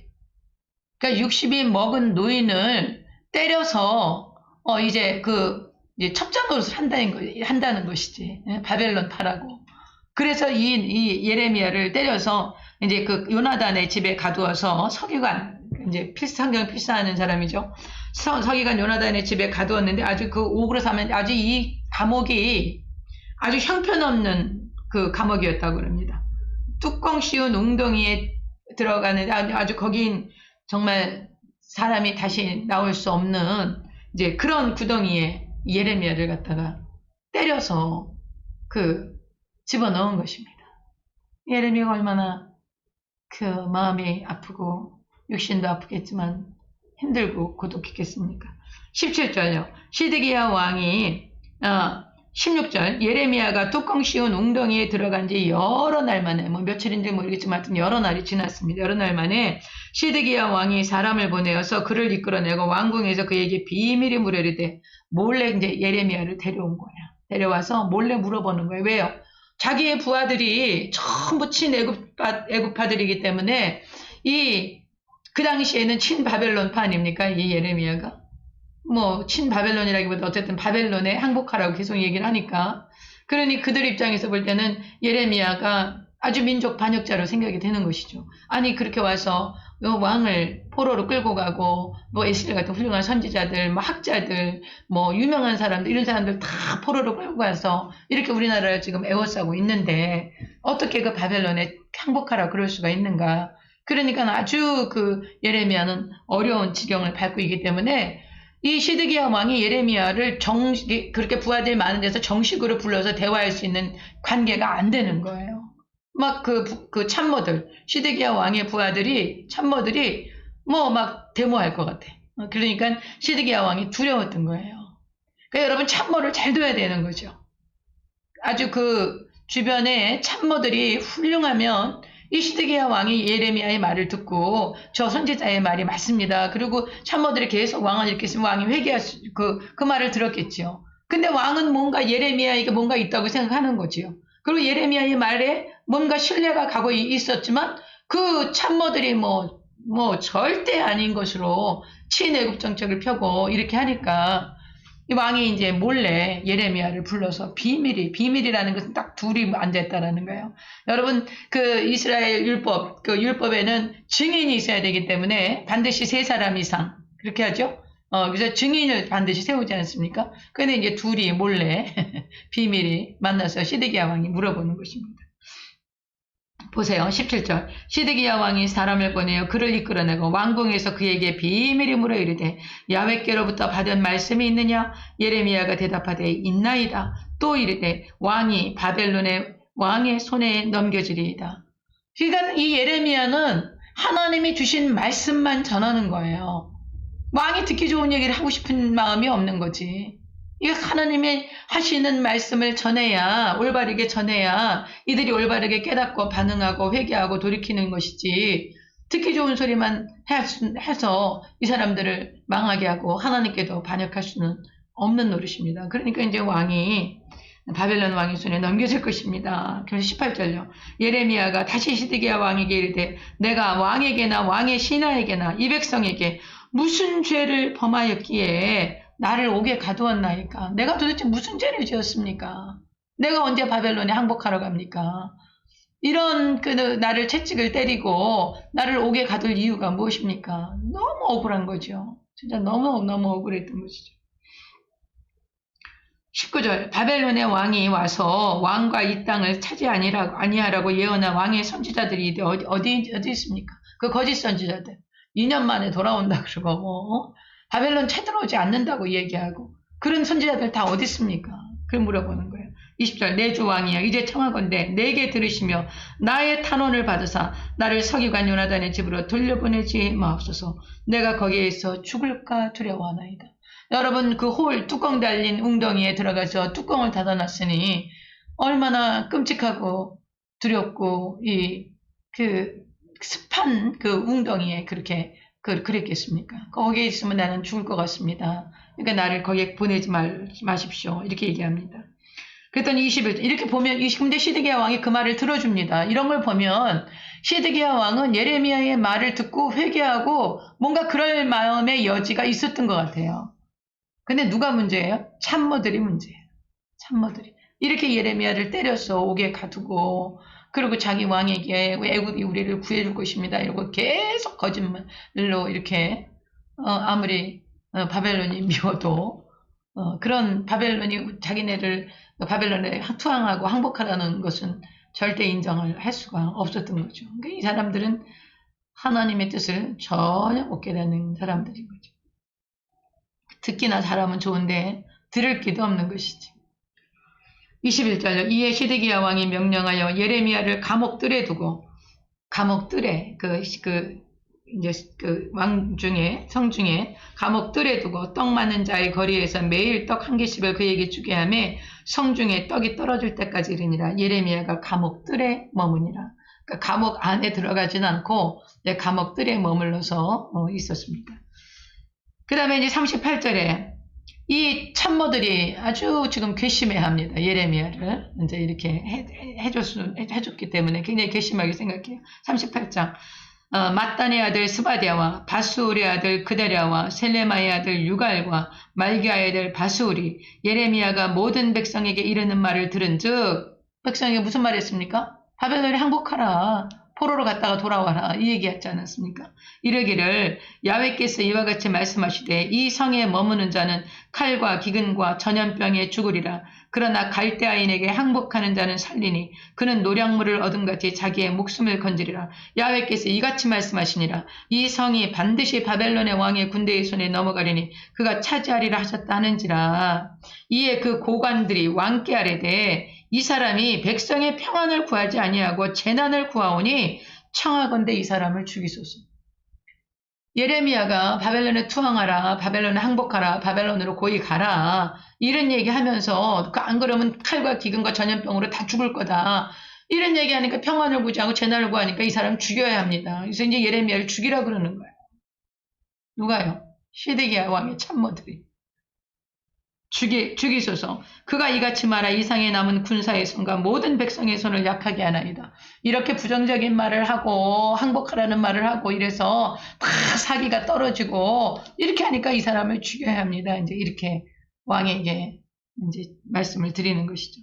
그러니까 60이 먹은 노인을 때려서 이제 첩자 노릇을 한다는 것이지. 바벨론 파라고. 그래서 이 예레미야를 때려서 이제 그 요나단의 집에 가두어서 서기관 이제 성경 필사하는 사람이죠. 서기관 요나단의 집에 가두었는데 아주 그 옥으로 사면 아주 이 감옥이 아주 형편없는 그 감옥이었다고 그럽니다. 뚜껑 씌운 웅덩이에 들어가는 아주 거긴 정말 사람이 다시 나올 수 없는 이제 그런 구덩이에 예레미야를 갖다가 때려서 집어넣은 것입니다. 예레미야가 얼마나 마음이 아프고 육신도 아프겠지만 힘들고 고독했겠습니까? 17절요. 시드기야 왕이 16절 예레미야가 뚜껑 씌운 웅덩이에 들어간 지 여러 날 만에 며칠인지 모르겠지만 하여튼 여러 날이 지났습니다. 여러 날 만에 시드기야 왕이 사람을 보내어서 그를 이끌어내고 왕궁에서 그에게 비밀이 물으리되 몰래 이제 예레미야를 데려온 거야. 데려와서 몰래 물어보는 거예요. 왜요? 자기의 부하들이 전부 친애굽파들이기 때문에 그 당시에는 친바벨론파 아닙니까? 이 예레미야가. 친바벨론이라기보다 어쨌든 바벨론에 항복하라고 계속 얘기를 하니까. 그러니 그들 입장에서 볼 때는 예레미야가 아주 민족 반역자로 생각이 되는 것이죠. 아니, 그렇게 와서 왕을 포로로 끌고 가고, 에스겔 같은 훌륭한 선지자들, 학자들, 유명한 사람들, 이런 사람들 다 포로로 끌고 가서 이렇게 우리나라를 지금 에워싸고 있는데, 어떻게 그 바벨론에 항복하라 그럴 수가 있는가. 그러니까 아주 예레미야는 어려운 지경을 밟고 있기 때문에 이 시드기야 왕이 예레미야를 그렇게 부하들이 많은 데서 정식으로 불러서 대화할 수 있는 관계가 안 되는 거예요. 참모들, 시드기야 왕의 참모들이 데모할 것 같아. 그러니까 시드기야 왕이 두려웠던 거예요. 그러니까 여러분 참모를 잘 둬야 되는 거죠. 아주 주변에 참모들이 훌륭하면 이 시드기야 왕이 예레미야의 말을 듣고 저 선지자의 말이 맞습니다. 그리고 참모들이 계속 왕을 이렇게 했으면 왕이 회개할 그 말을 들었겠죠. 근데 왕은 예레미야에게 뭔가 있다고 생각하는 거지요. 그리고 예레미야의 말에 뭔가 신뢰가 가고 있었지만 그 참모들이 절대 아닌 것으로 친애굽 정책을 펴고 이렇게 하니까 이 왕이 이제 몰래 예레미야를 불러서 비밀이라는 것은 딱 둘이 앉아있다라는 거예요. 여러분, 이스라엘 율법에는 증인이 있어야 되기 때문에 반드시 3사람 이상, 그렇게 하죠? 그래서 증인을 반드시 세우지 않습니까? 근데 이제 둘이 몰래 비밀이 만나서 시드기야 왕이 물어보는 것입니다. 보세요. 17절. 시드기야 왕이 사람을 보내어 그를 이끌어내고 왕궁에서 그에게 비밀이 물어 이르되 야훼께로부터 받은 말씀이 있느냐? 예레미야가 대답하되 있나이다. 또 이르되 왕이 바벨론의 왕의 손에 넘겨지리이다. 그러니까 이 예레미야는 하나님이 주신 말씀만 전하는 거예요. 왕이 듣기 좋은 얘기를 하고 싶은 마음이 없는 거지. 이 하나님이 하시는 말씀을 올바르게 전해야 이들이 올바르게 깨닫고 반응하고 회개하고 돌이키는 것이지. 듣기 좋은 소리만 해서 이 사람들을 망하게 하고 하나님께도 반역할 수는 없는 노릇입니다. 그러니까 이제 왕이 바벨론 왕의 손에 넘겨질 것입니다. 그래서 18절요. 예레미야가 다시 시드기야 왕에게 이르되 내가 왕에게나 왕의 신하에게나 이 백성에게 무슨 죄를 범하였기에 나를 옥에 가두었나이까. 내가 도대체 무슨 죄를 지었습니까? 내가 언제 바벨론에 항복하러 갑니까? 이런 나를 채찍을 때리고 나를 옥에 가둘 이유가 무엇입니까? 너무 억울한 거죠. 진짜 너무 억울했던 것이죠. 19절 바벨론의 왕이 와서 왕과 이 땅을 아니하라고 예언한 왕의 선지자들이 어디 있습니까? 그 거짓 선지자들 2년 만에 돌아온다 그러고 바벨론 쳐들어오지 않는다고 얘기하고 그런 선지자들 다 어디 있습니까? 그걸 물어보는 거예요. 20절 내 주 왕이여 이제 청하건대 내게 들으시며 나의 탄원을 받으사 나를 서기관 요나단의 집으로 돌려보내지 마옵소서. 내가 거기에 있어 죽을까 두려워하나이다. 여러분 그 뚜껑 달린 웅덩이에 들어가서 뚜껑을 닫아놨으니 얼마나 끔찍하고 두렵고 습한 그 웅덩이에 그랬겠습니까? 거기에 있으면 나는 죽을 것 같습니다. 그러니까 나를 거기에 보내지 마십시오. 이렇게 얘기합니다. 그랬더니 21절 이렇게 보면 근데 시드기야 왕이 그 말을 들어줍니다. 이런 걸 보면 시드기야 왕은 예레미야의 말을 듣고 회개하고 뭔가 그럴 마음의 여지가 있었던 것 같아요. 근데 누가 문제예요? 참모들이 문제예요. 참모들이. 이렇게 예레미야를 때려서 옥에 가두고 그리고 자기 왕에게 애굽이 우리를 구해줄 것입니다. 이러고 계속 거짓말로 이렇게 아무리 바벨론이 미워도 그런 바벨론이 자기네를 바벨론에 투항하고 항복하라는 것은 절대 인정을 할 수가 없었던 거죠. 그러니까 이 사람들은 하나님의 뜻을 전혀 못 깨닫는 사람들인 거죠. 듣기나 잘하면 좋은데 들을 기도 없는 것이지. 21절로 이에 시드기야 왕이 명령하여 예레미야를 감옥들에 두고 감옥들에 성 중에 감옥들에 두고 떡 많은 자의 거리에서 매일 떡 한 개씩을 그에게 주게 하며 성중에 떡이 떨어질 때까지 이르니라. 예레미야가 감옥들에 머무니라. 그러니까 감옥 안에 들어가진 않고 감옥들에 머물러서 있었습니다. 그 다음에 이제 38절에 이 참모들이 아주 지금 괘씸해합니다. 예레미야를 이제 이렇게 해줬기 때문에 굉장히 괘씸하게 생각해요. 38장 mat단의 아들 스바디아와 바스울의 아들 그다랴와 셀레마의 아들 유갈과 말기야의 아들 바스울이 예레미야가 모든 백성에게 이르는 말을 들은즉 백성에게 무슨 말 했습니까? 바벨론에 항복하라. 포로로 갔다가 돌아와라. 이 얘기했지 않았습니까? 이르기를 야훼께서 이와 같이 말씀하시되 이 성에 머무는 자는 칼과 기근과 전염병에 죽으리라. 그러나 갈대아인에게 항복하는 자는 살리니 그는 노량물을 얻음같이 자기의 목숨을 건지리라. 야훼께서 이같이 말씀하시니라. 이 성이 반드시 바벨론의 왕의 군대의 손에 넘어가리니 그가 차지하리라 하셨다 하는지라. 이에 그 고관들이 왕께 아뢰되 이 사람이 백성의 평안을 구하지 아니하고 재난을 구하오니 청하건대 이 사람을 죽이소서. 예레미야가 바벨론에 투항하라, 바벨론에 항복하라, 바벨론으로 고이 가라 이런 얘기하면서 안 그러면 칼과 기근과 전염병으로 다 죽을 거다. 이런 얘기하니까 평안을 구하고 재난을 구하니까 이 사람 죽여야 합니다. 그래서 이제 예레미야를 죽이라 그러는 거예요. 누가요? 시드기야 왕의 참모들이. 죽이소서. 그가 이같이 말하 이상에 남은 군사의 손과 모든 백성의 손을 약하게 하나이다. 이렇게 부정적인 말을 하고 항복하라는 말을 하고 이래서 다 사기가 떨어지고 이렇게 하니까 이 사람을 죽여야 합니다. 이제 이렇게 왕에게 이제 말씀을 드리는 것이죠.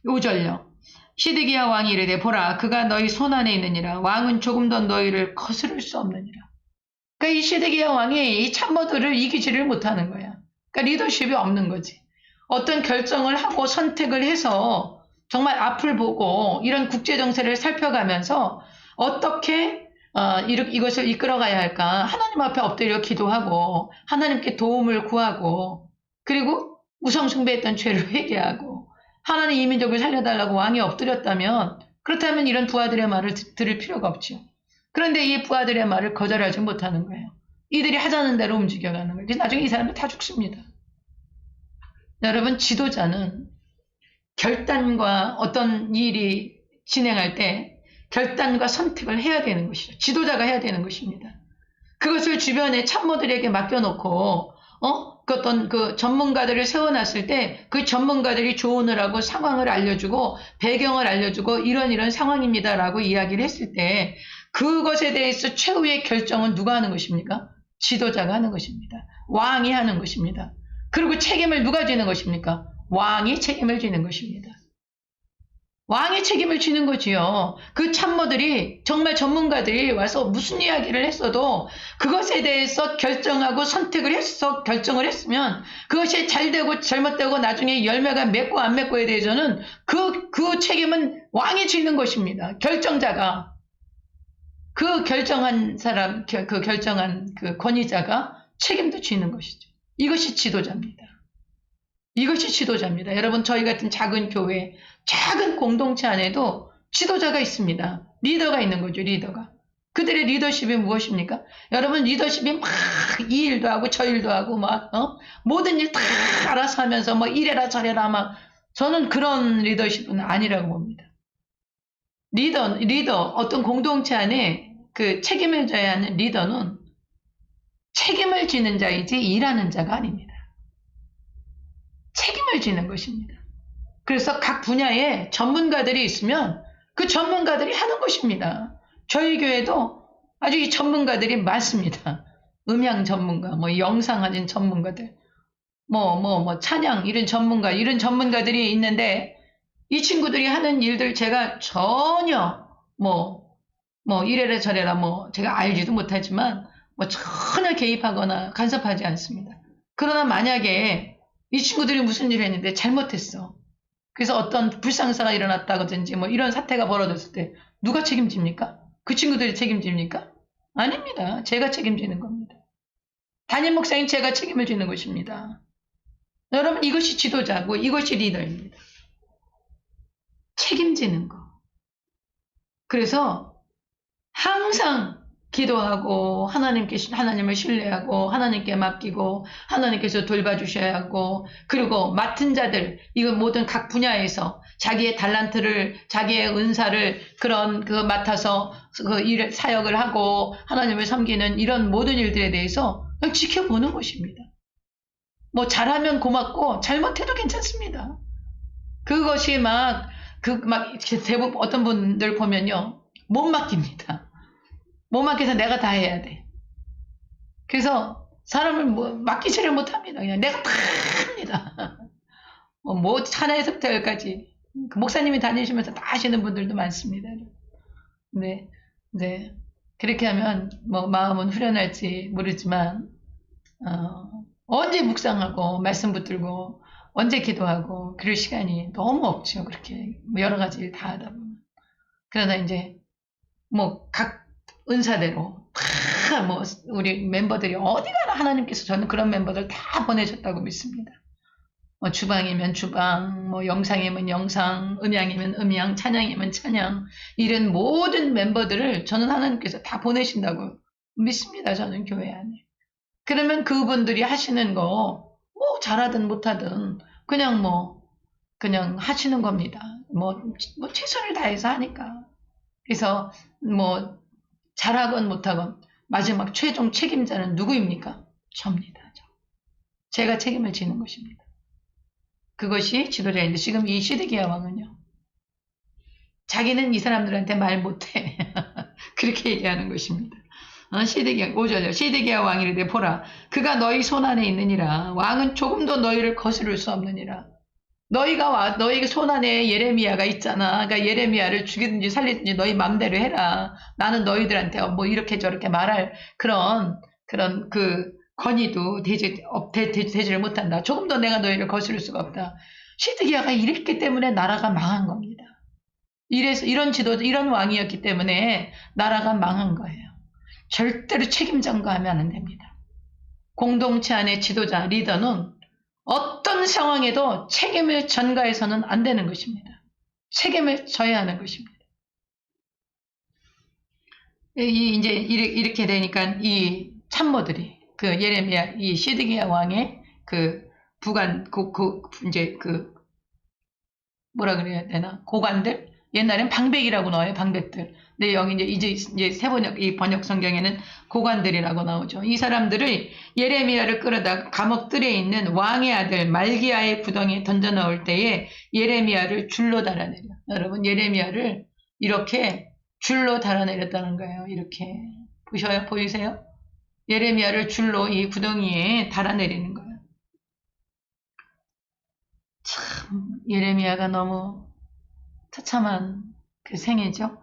5절요. 시드기야 왕이 이르되 보라 그가 너희 손 안에 있느니라. 왕은 조금 더 너희를 거스를 수 없느니라. 그러니까 이 시드기야 왕이 이 참모들을 이기지를 못하는 거야. 그러니까 리더십이 없는 거지. 어떤 결정을 하고 선택을 해서 정말 앞을 보고 이런 국제 정세를 살펴가면서 어떻게 이것을 이끌어가야 할까? 하나님 앞에 엎드려 기도하고 하나님께 도움을 구하고 그리고 우상숭배했던 죄를 회개하고 하나님 이 민족을 살려달라고 왕이 엎드렸다면 그렇다면 이런 부하들의 말을 들을 필요가 없죠. 그런데 이 부하들의 말을 거절하지 못하는 거예요. 이들이 하자는 대로 움직여가는 거예요. 그래서 나중에 이 사람들 다 죽습니다. 여러분 지도자는 결단과 어떤 일이 진행할 때 결단과 선택을 해야 되는 것이죠. 지도자가 해야 되는 것입니다. 그것을 주변의 참모들에게 맡겨놓고 그 어떤 그 전문가들을 세워놨을 때 그 전문가들이 조언을 하고 상황을 알려주고 배경을 알려주고 이런 상황입니다라고 이야기를 했을 때 그것에 대해서 최후의 결정은 누가 하는 것입니까? 지도자가 하는 것입니다. 왕이 하는 것입니다. 그리고 책임을 누가 지는 것입니까? 왕이 책임을 지는 것입니다. 왕이 책임을 지는 거지요. 그 참모들이 정말 전문가들이 와서 무슨 이야기를 했어도 그것에 대해서 결정하고 선택을 해서 결정을 했으면 그것이 잘 되고 잘못되고 나중에 열매가 맺고 안 맺고에 대해서는 그 책임은 왕이 지는 것입니다. 결정자가. 그 결정한 사람, 그 결정한 그 권위자가 책임도 지는 것이죠. 이것이 지도자입니다. 이것이 지도자입니다. 여러분, 저희 같은 작은 교회, 작은 공동체 안에도 지도자가 있습니다. 리더가 있는 거죠, 리더가. 그들의 리더십이 무엇입니까? 여러분, 리더십이 막 이 일도 하고 저 일도 하고 막, 모든 일 다 알아서 하면서 뭐 이래라 저래라 막, 저는 그런 리더십은 아니라고 봅니다. 리더, 어떤 공동체 안에 그 책임을 져야 하는 리더는 책임을 지는 자이지 일하는 자가 아닙니다. 책임을 지는 것입니다. 그래서 각 분야에 전문가들이 있으면 그 전문가들이 하는 것입니다. 저희 교회도 아주 이 전문가들이 많습니다. 음향 전문가, 뭐 영상하는 전문가들, 찬양 이런 전문가들이 있는데 이 친구들이 하는 일들 제가 전혀 이래라 저래라 제가 알지도 못하지만 전혀 개입하거나 간섭하지 않습니다. 그러나 만약에 이 친구들이 무슨 일을 했는데 잘못했어. 그래서 어떤 불상사가 일어났다든지 이런 사태가 벌어졌을 때 누가 책임집니까? 그 친구들이 책임집니까? 아닙니다. 제가 책임지는 겁니다. 담임 목사인 제가 책임을 지는 것입니다. 여러분, 이것이 지도자고 이것이 리더입니다. 책임지는 거. 그래서 항상 기도하고 하나님을 신뢰하고 하나님께 맡기고 하나님께서 돌봐주셔야 하고 그리고 맡은 자들 이거 모든 각 분야에서 자기의 달란트를 자기의 은사를 맡아서 그 사역을 하고 하나님을 섬기는 이런 모든 일들에 대해서 그냥 지켜보는 것입니다. 잘하면 고맙고 잘못해도 괜찮습니다. 그것이 대부분 어떤 분들 보면요 못 맡깁니다. 못 맡겨서 내가 다 해야 돼. 그래서 사람을 맡기지를 못합니다. 그냥 내가 다 합니다. 하나에서부터 열까지 목사님이 다니시면서 다 하시는 분들도 많습니다. 네, 그렇게 하면 마음은 후련할지 모르지만 언제 묵상하고 말씀 붙들고 언제 기도하고 그럴 시간이 너무 없죠. 그렇게 여러 가지 일 다 하다 보면. 그러다 이제 각 은사대로 다 우리 멤버들이 어디 가나 하나님께서 저는 그런 멤버들 다 보내셨다고 믿습니다. 주방이면 주방, 영상이면 영상, 음향이면 음향, 찬양이면 찬양 이런 모든 멤버들을 저는 하나님께서 다 보내신다고 믿습니다. 저는 교회 안에. 그러면 그분들이 하시는 거 잘하든 못하든 그냥 하시는 겁니다. 최선을 다해서 하니까. 그래서 잘하건 못하건 마지막 최종 책임자는 누구입니까? 저입니다. 제가 책임을 지는 것입니다. 그것이 지도자인데 지금 이 시드기야 왕은요. 자기는 이 사람들한테 말 못해. 그렇게 얘기하는 것입니다. 시드기야 5절요. 시드기야 왕이 이르되 보라 그가 너희 손안에 있느니라. 왕은 조금도 너희를 거스를 수 없느니라. 너희 손 안에 예레미야가 있잖아. 그러니까 예레미야를 죽이든지 살리든지 너희 맘대로 해라. 나는 너희들한테 이렇게 저렇게 말할 그런 그 권위도 되지를 못한다. 조금 더 내가 너희를 거스를 수가 없다. 시드기야가 이랬기 때문에 나라가 망한 겁니다. 이런 왕이었기 때문에 나라가 망한 거예요. 절대로 책임 전가하면 안 됩니다. 공동체 안의 지도자, 리더는 어떤 상황에도 책임을 전가해서는 안 되는 것입니다. 책임을 져야 하는 것입니다. 이제 이렇게 되니까 이 참모들이 그 예레미야, 이 시드기야 왕의 뭐라 그래야 되나? 고관들, 옛날엔 방백이라고 나와요. 방백들. 근데 여기 이제 새 번역, 이 번역 성경에는 고관들이라고 나오죠. 이 사람들을 예레미야를 끌어다 감옥들에 있는 왕의 아들 말기야의 구덩이에 던져 넣을 때에 예레미야를 줄로 달아내려. 여러분, 예레미야를 이렇게 줄로 달아내렸다는 거예요. 이렇게. 보이세요? 예레미야를 줄로 이 구덩이에 달아내리는 거예요. 참, 예레미야가 너무 처참한 그 생애죠.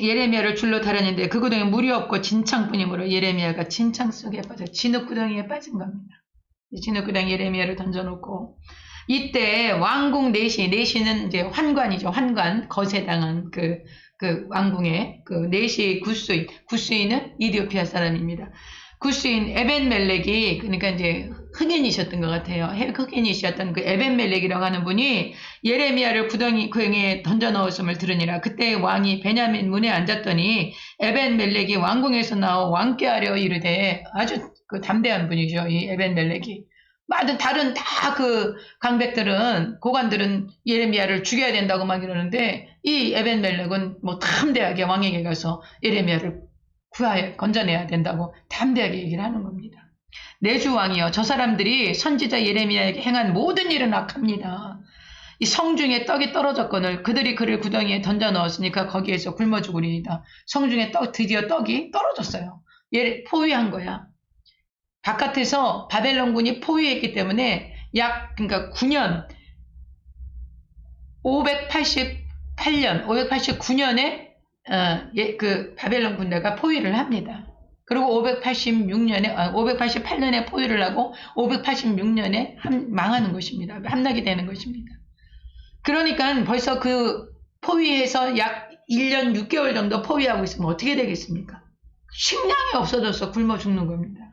예레미야를 줄로 달았는데 그 구덩이에 물이 없고 진창뿐이므로 예레미야가 진창 속에 빠져 진흙구덩이에 빠진 겁니다. 진흙구덩이 예레미야를 던져놓고 이때 왕궁 내시는 이제 환관이죠. 환관, 거세당한 그 왕궁의 그 내시 구스인은 이디오피아 사람입니다. 구스인 에벤멜렉이 그러니까 이제 흑인이셨던 것 같아요. 흑인이셨던 그 에벤멜렉이라고 하는 분이 예레미야를 구덩이에 던져 넣었음을 들으니라. 그때 왕이 베냐민 문에 앉았더니 에벤멜렉이 왕궁에서 나와 왕께 하려 이르되 아주 그 담대한 분이죠. 이 에벤멜렉이. 다른 다 그 강백들은 고관들은 예레미야를 죽여야 된다고 막 이러는데 이 에벤멜렉은 뭐 담대하게 왕에게 가서 예레미야를 건져내야 된다고 담대하게 얘기를 하는 겁니다. 내주 왕이여 저 사람들이 선지자 예레미야에게 행한 모든 일은 악합니다. 이 성중에 떡이 떨어졌거늘 그들이 그를 구덩이에 던져 넣었으니까 거기에서 굶어 죽으리이다. 성중에 드디어 떡이 떨어졌어요. 포위한 거야. 바깥에서 바벨론군이 포위했기 때문에 그러니까 9년 589년에 그 바벨론 군대가 포위를 합니다. 그리고 588년에 포위를 하고 586년에 망하는 것입니다. 함락이 되는 것입니다. 그러니까 벌써 그 포위해서 약 1년 6개월 정도 포위하고 있으면 어떻게 되겠습니까? 식량이 없어져서 굶어 죽는 겁니다.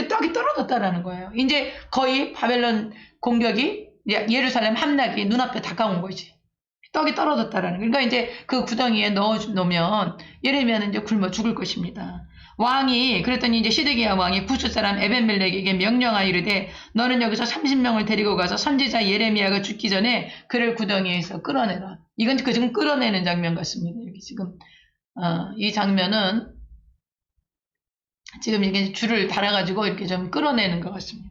떡이 떨어졌다라는 거예요. 이제 거의 바벨론 공격이 예루살렘 함락이 눈앞에 다가온 거지. 떡이 떨어졌다라는 거. 그러니까 이제 그 구덩이에 넣으면 예레미야는 이제 굶어 죽을 것입니다. 그랬더니 이제 시드기야 왕이 구스 사람 에벤멜렉에게 명령하여 이르되 너는 여기서 30명을 데리고 가서 선지자 예레미야가 죽기 전에 그를 구덩이에서 끌어내라. 이건 지금 끌어내는 장면 같습니다. 여기 지금 이 장면은 지금 이게 줄을 달아가지고 이렇게 좀 끌어내는 것 같습니다.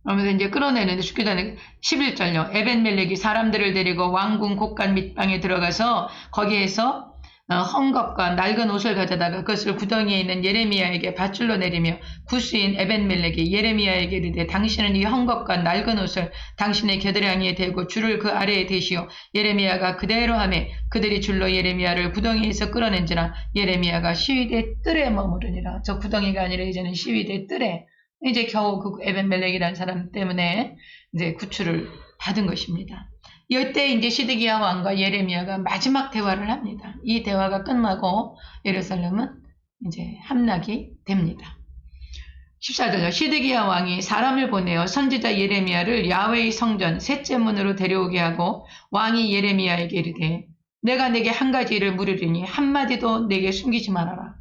그러면서 이제 끌어내는데 죽기 전에 11절요. 에벤멜렉이 사람들을 데리고 왕궁 곳간 밑방에 들어가서 거기에서 헝겊과 낡은 옷을 가져다가 그것을 구덩이에 있는 예레미야에게 밧줄로 내리며 구스인 에벤멜렉이 예레미야에게 이르되 당신은 이 헝겊과 낡은 옷을 당신의 겨드랑이에 대고 줄을 그 아래에 대시오. 예레미야가 그대로 하매 그들이 줄로 예레미야를 구덩이에서 끌어낸지라. 예레미야가 시위대 뜰에 머무르니라. 저 구덩이가 아니라 이제는 시위대 뜰에 이제 겨우 그 에벤멜렉이라는 사람 때문에 이제 구출을 받은 것입니다. 이때 이제 시드기야 왕과 예레미야가 마지막 대화를 합니다. 이 대화가 끝나고 예루살렘은 이제 함락이 됩니다. 14절요. 시드기야 왕이 사람을 보내어 선지자 예레미야를 야훼의 성전 셋째 문으로 데려오게 하고 왕이 예레미야에게 이르되 내가 내게 한 가지 일을 물으리니 한마디도 내게 숨기지 말아라.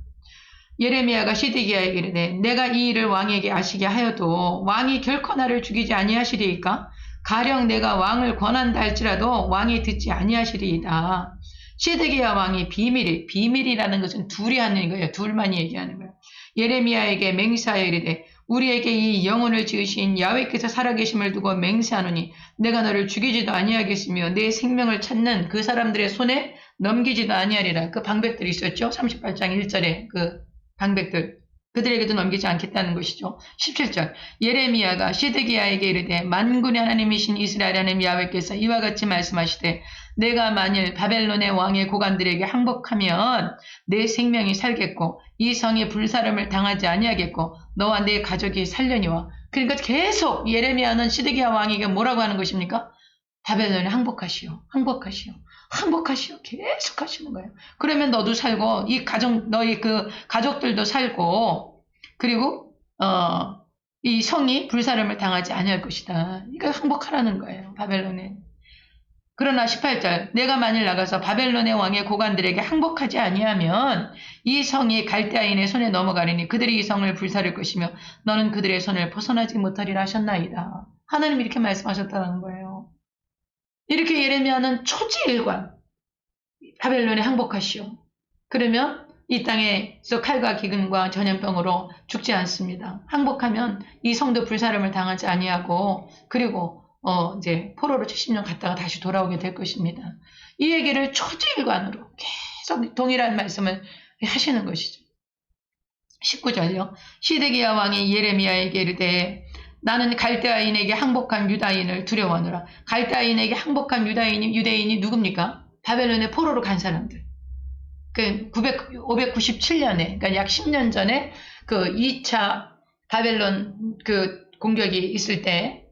예레미야가 시드기야에게 이르되 내가 이 일을 왕에게 아시게 하여도 왕이 결코 나를 죽이지 아니하시리이까? 가령 내가 왕을 권한다 할지라도 왕이 듣지 아니하시리이다. 시드기야 왕이 비밀이라는 것은 둘이 하는 거예요. 둘만이 얘기하는 거예요. 예레미야에게 맹세하여 이르되 우리에게 이 영혼을 지으신 야훼께서 살아계심을 두고 맹세하노니 내가 너를 죽이지도 아니하겠으며 내 생명을 찾는 그 사람들의 손에 넘기지도 아니하리라. 그 방백들이 있었죠. 38장 1절에 그 방백들. 그들에게도 넘기지 않겠다는 것이죠. 17절 예레미야가 시드기야에게 이르되 만군의 하나님이신 이스라엘 하나님 야훼께서 이와 같이 말씀하시되 내가 만일 바벨론의 왕의 고관들에게 항복하면 내 생명이 살겠고 이 성이 불사름을 당하지 아니하겠고 너와 내 가족이 살려니와. 그러니까 계속 예레미야는 시드기야 왕에게 뭐라고 하는 것입니까? 바벨론에 항복하시오. 계속 하시는 거예요. 그러면 너도 살고 너희 그 가족들도 살고 그리고 이 성이 불사름을 당하지 아니할 것이다. 이거 항복하라는 거예요. 바벨론에. 그러나 18절 내가 만일 나가서 바벨론의 왕의 고관들에게 항복하지 아니하면 이 성이 갈대아인의 손에 넘어가리니 그들이 이 성을 불사를 것이며 너는 그들의 손을 벗어나지 못하리라 하셨나이다. 하나님이 이렇게 말씀하셨다는 거예요. 이렇게 예레미야는 초지일관 바벨론에 항복하시오. 그러면 이 땅에서 칼과 기근과 전염병으로 죽지 않습니다. 항복하면 이 성도 불사름을 당하지 아니하고 그리고 이제 포로로 70년 갔다가 다시 돌아오게 될 것입니다. 이 얘기를 초지일관으로 계속 동일한 말씀을 하시는 것이죠. 19절요. 시드기야 왕이 예레미야에게 이르되 나는 갈대아인에게 항복한 유다인을 두려워하노라. 갈대아인에게 항복한 유대인이 누굽니까? 바벨론의 포로로 간 사람들. 그 597년에, 그러니까 약 10년 전에 그 2차 바벨론 그 공격이 있을 때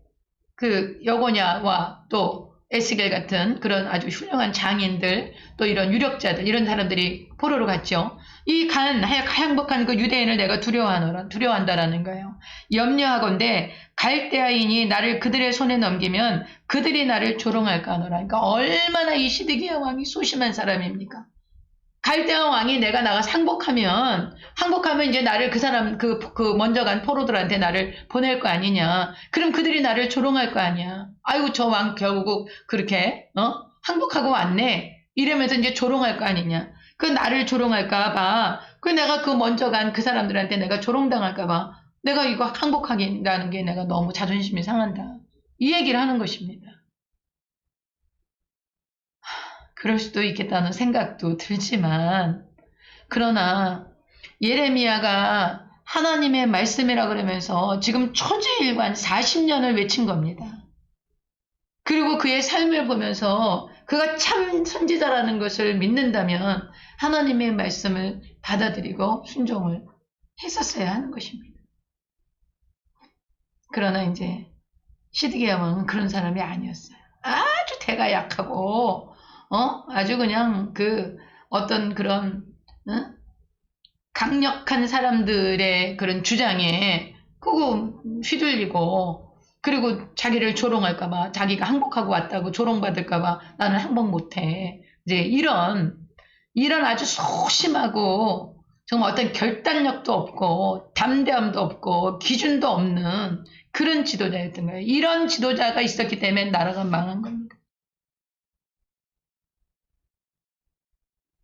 그 여고냐와 또 에스겔 같은 그런 아주 훌륭한 장인들 또 이런 유력자들 이런 사람들이 포로로 갔죠. 이 항복한 그 유대인을 내가 두려워한다라는 거예요. 염려하건대 갈대아인이 나를 그들의 손에 넘기면 그들이 나를 조롱할까 하노라. 그러니까 얼마나 이 시드기야 왕이 소심한 사람입니까? 갈대아 왕이 내가 나가서 항복하면 이제 나를 그 사람, 그 먼저 간 포로들한테 나를 보낼 거 아니냐. 그럼 그들이 나를 조롱할 거 아니야. 아이고, 저 왕 결국 그렇게, 항복하고 왔네. 이러면서 이제 조롱할 거 아니냐. 그 나를 조롱할까봐, 내가 그 먼저 간 그 사람들한테 내가 조롱당할까봐, 내가 이거 항복하겠다는 게 내가 너무 자존심이 상한다. 이 얘기를 하는 것입니다. 그럴 수도 있겠다는 생각도 들지만 그러나 예레미야가 하나님의 말씀이라 그러면서 지금 초지일관 40년을 외친 겁니다. 그리고 그의 삶을 보면서 그가 참 선지자라는 것을 믿는다면 하나님의 말씀을 받아들이고 순종을 했었어야 하는 것입니다. 그러나 이제 시드기야 왕은 그런 사람이 아니었어요. 아주 대가 약하고 아주 그냥 어떤 그런, 강력한 사람들의 그런 주장에 그거 휘둘리고, 그리고 자기를 조롱할까봐, 자기가 항복하고 왔다고 조롱받을까봐 나는 항복 못해. 이제 이런 아주 소심하고, 정말 어떤 결단력도 없고, 담대함도 없고, 기준도 없는 그런 지도자였던 거예요. 이런 지도자가 있었기 때문에 나라가 망한 겁니다.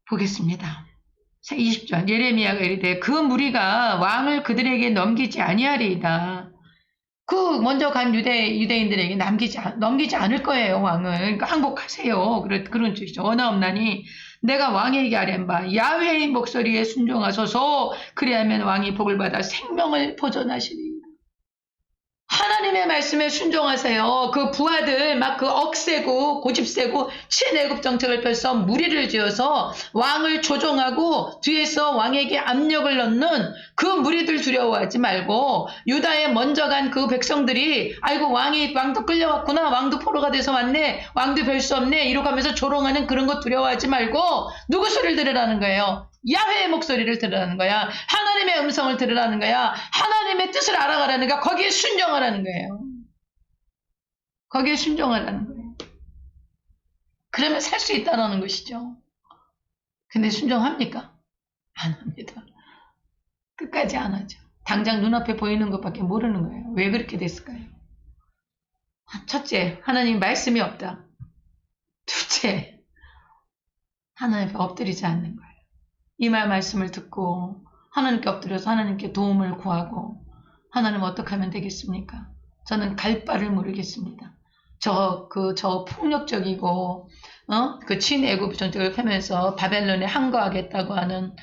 보겠습니다. 20절 예레미야가 이르되 그 무리가 왕을 그들에게 넘기지 아니하리이다. 그 먼저 간 유대인들에게 넘기지 않을 거예요. 왕을. 그러니까 항복하세요. 그런 뜻이죠. 원하옵나니 내가 왕에게 아뢰바 야훼의 목소리에 순종하소서. 그리하면 왕이 복을 받아 생명을 보존하시리. 하나님의 말씀에 순종하세요. 그 부하들 막 억세고 고집세고 친애국 정책을 펴서 무리를 지어서 왕을 조종하고 뒤에서 왕에게 압력을 넣는 그 무리들 두려워하지 말고 유다에 먼저 간 그 백성들이 아이고 왕도 끌려왔구나. 왕도 포로가 돼서 왔네. 왕도 별 수 없네. 이러고 하면서 조롱하는 그런 거 두려워하지 말고 누구 소리를 들으라는 거예요? 야훼의 목소리를 들으라는 거야. 하나님의 음성을 들으라는 거야. 하나님의 뜻을 알아가라는 거야. 거기에 순종하라는 거예요. 거기에 순종하라는 거예요. 그러면 살 수 있다는 것이죠. 근데 순종합니까? 안 합니다. 끝까지 안 하죠. 당장 눈앞에 보이는 것밖에 모르는 거예요. 왜 그렇게 됐을까요? 첫째, 하나님 말씀이 없다. 둘째, 하나님 앞에 엎드리지 않는 거예요. 이 말씀을 듣고 하나님께 엎드려서 하나님께 도움을 구하고 하나님 어떻게 하면 되겠습니까? 저는 갈 바를 모르겠습니다. 저 폭력적이고 그 친애국 정책을 펴면서 바벨론에 항거하겠다고 하는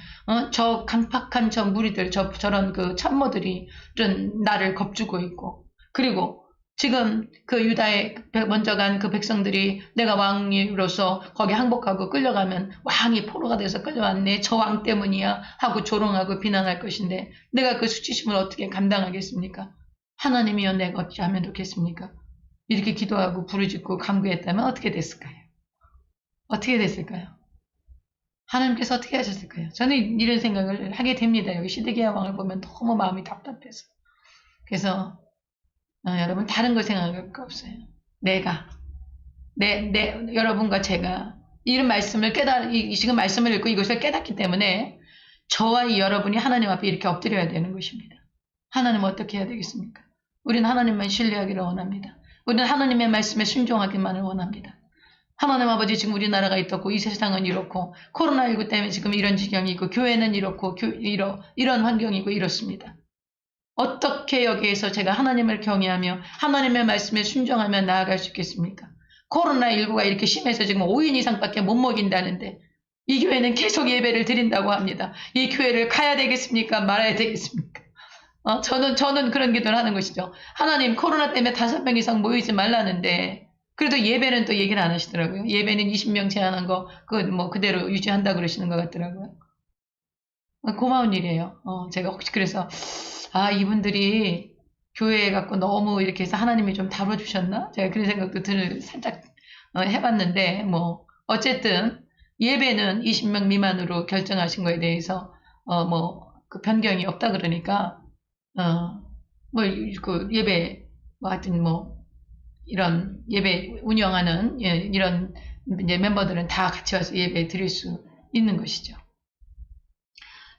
저 강팍한 저 무리들 저런 그 참모들이 나를 겁주고 있고 그리고 지금 그 유다에 먼저 간 그 백성들이 내가 왕으로서 거기 항복하고 끌려가면 왕이 포로가 돼서 끌려왔네. 저 왕 때문이야 하고 조롱하고 비난할 것인데 내가 그 수치심을 어떻게 감당하겠습니까? 하나님이여 내가 어찌하면 좋겠습니까? 이렇게 기도하고 부르짖고 간구했다면 어떻게 됐을까요? 어떻게 됐을까요? 하나님께서 어떻게 하셨을까요? 저는 이런 생각을 하게 됩니다. 여기 시드기야 왕을 보면 너무 마음이 답답해서. 그래서 여러분 다른 걸 생각할 거 없어요. 내가 여러분과 제가 이런 말씀을 지금 말씀을 읽고 이것을 깨닫기 때문에 저와 이 여러분이 하나님 앞에 이렇게 엎드려야 되는 것입니다. 하나님 어떻게 해야 되겠습니까? 우리는 하나님만 신뢰하기를 원합니다. 우리는 하나님의 말씀에 순종하기만을 원합니다. 하나님 아버지 지금 우리나라가 이렇고 이 세상은 이렇고 코로나19 때문에 지금 이런 지경이고 교회는 이렇고 이런 환경이고 이렇습니다. 어떻게 여기에서 제가 하나님을 경외하며 하나님의 말씀에 순종하며 나아갈 수 있겠습니까? 코로나19가 이렇게 심해서 지금 5인 이상밖에 못 먹인다는데 이 교회는 계속 예배를 드린다고 합니다. 이 교회를 가야 되겠습니까? 말아야 되겠습니까? 저는 그런 기도를 하는 것이죠. 하나님 코로나 때문에 5명 이상 모이지 말라는데 그래도 예배는 또 얘기를 안 하시더라고요. 예배는 20명 제한한 거 그대로 유지한다 그러시는 것 같더라고요. 고마운 일이에요. 제가 혹시 그래서 이분들이 교회 갖고 너무 이렇게 해서 하나님이 좀 다뤄주셨나? 제가 그런 생각도 살짝 해봤는데 어쨌든 예배는 20명 미만으로 결정하신 거에 대해서 그 변경이 없다 그러니까 그 예배 하여튼 이런 예배 운영하는 이런 이제 멤버들은 다 같이 와서 예배 드릴 수 있는 것이죠.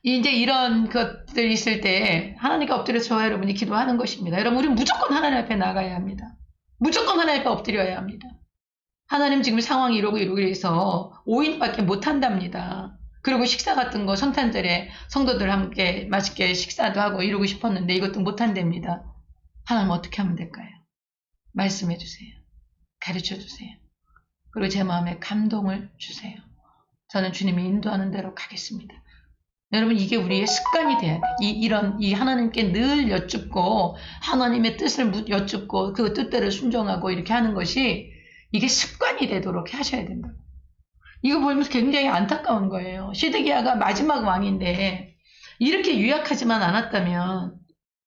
이제 이런 것들이 있을 때 하나님께 엎드려서 저와 여러분이 기도하는 것입니다. 여러분 우리는 무조건 하나님 앞에 나가야 합니다. 무조건 하나님 앞에 엎드려야 합니다. 하나님 지금 상황이 이러고 해서 5인밖에 못 한답니다. 그리고 식사 같은 거 성탄절에 성도들 함께 맛있게 식사도 하고 이러고 싶었는데 이것도 못 한답니다. 하나님 어떻게 하면 될까요? 말씀해 주세요. 가르쳐 주세요. 그리고 제 마음에 감동을 주세요. 저는 주님이 인도하는 대로 가겠습니다. 여러분 이게 우리의 습관이 돼야 돼. 이 하나님께 늘 여쭙고 하나님의 뜻을 여쭙고 그 뜻대로 순종하고 이렇게 하는 것이 이게 습관이 되도록 하셔야 된다. 이거 보면서 굉장히 안타까운 거예요. 시드기야가 마지막 왕인데 이렇게 유약하지만 않았다면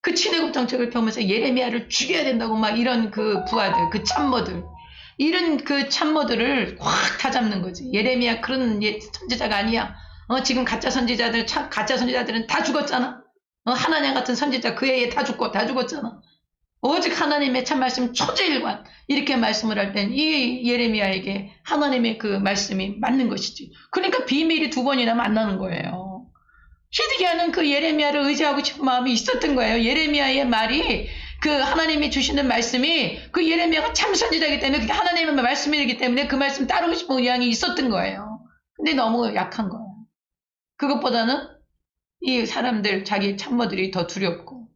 그 친애국 정책을 펴면서 예레미야를 죽여야 된다고 막 이런 그 부하들, 그 참모들 이런 그 참모들을 확 다잡는 거지. 예레미야 그런 선지자가 아니야. 지금 가짜 선지자들은 다 죽었잖아. 하나님 같은 선지자 그 해에 다 죽었잖아. 오직 하나님의 참 말씀 초제일관 이렇게 말씀을 할 땐 이 예레미야에게 하나님의 그 말씀이 맞는 것이지. 그러니까 비밀이 2번이나 만나는 거예요. 시드기야는 그 예레미야를 의지하고 싶은 마음이 있었던 거예요. 예레미야의 말이 그 하나님이 주시는 말씀이 그 예레미야가 참 선지자이기 때문에 그게 하나님의 말씀이기 때문에 그 말씀 따르고 싶은 의향이 있었던 거예요. 근데 너무 약한 거예요. 그것보다는 이 사람들 자기 참모들이 더 두렵고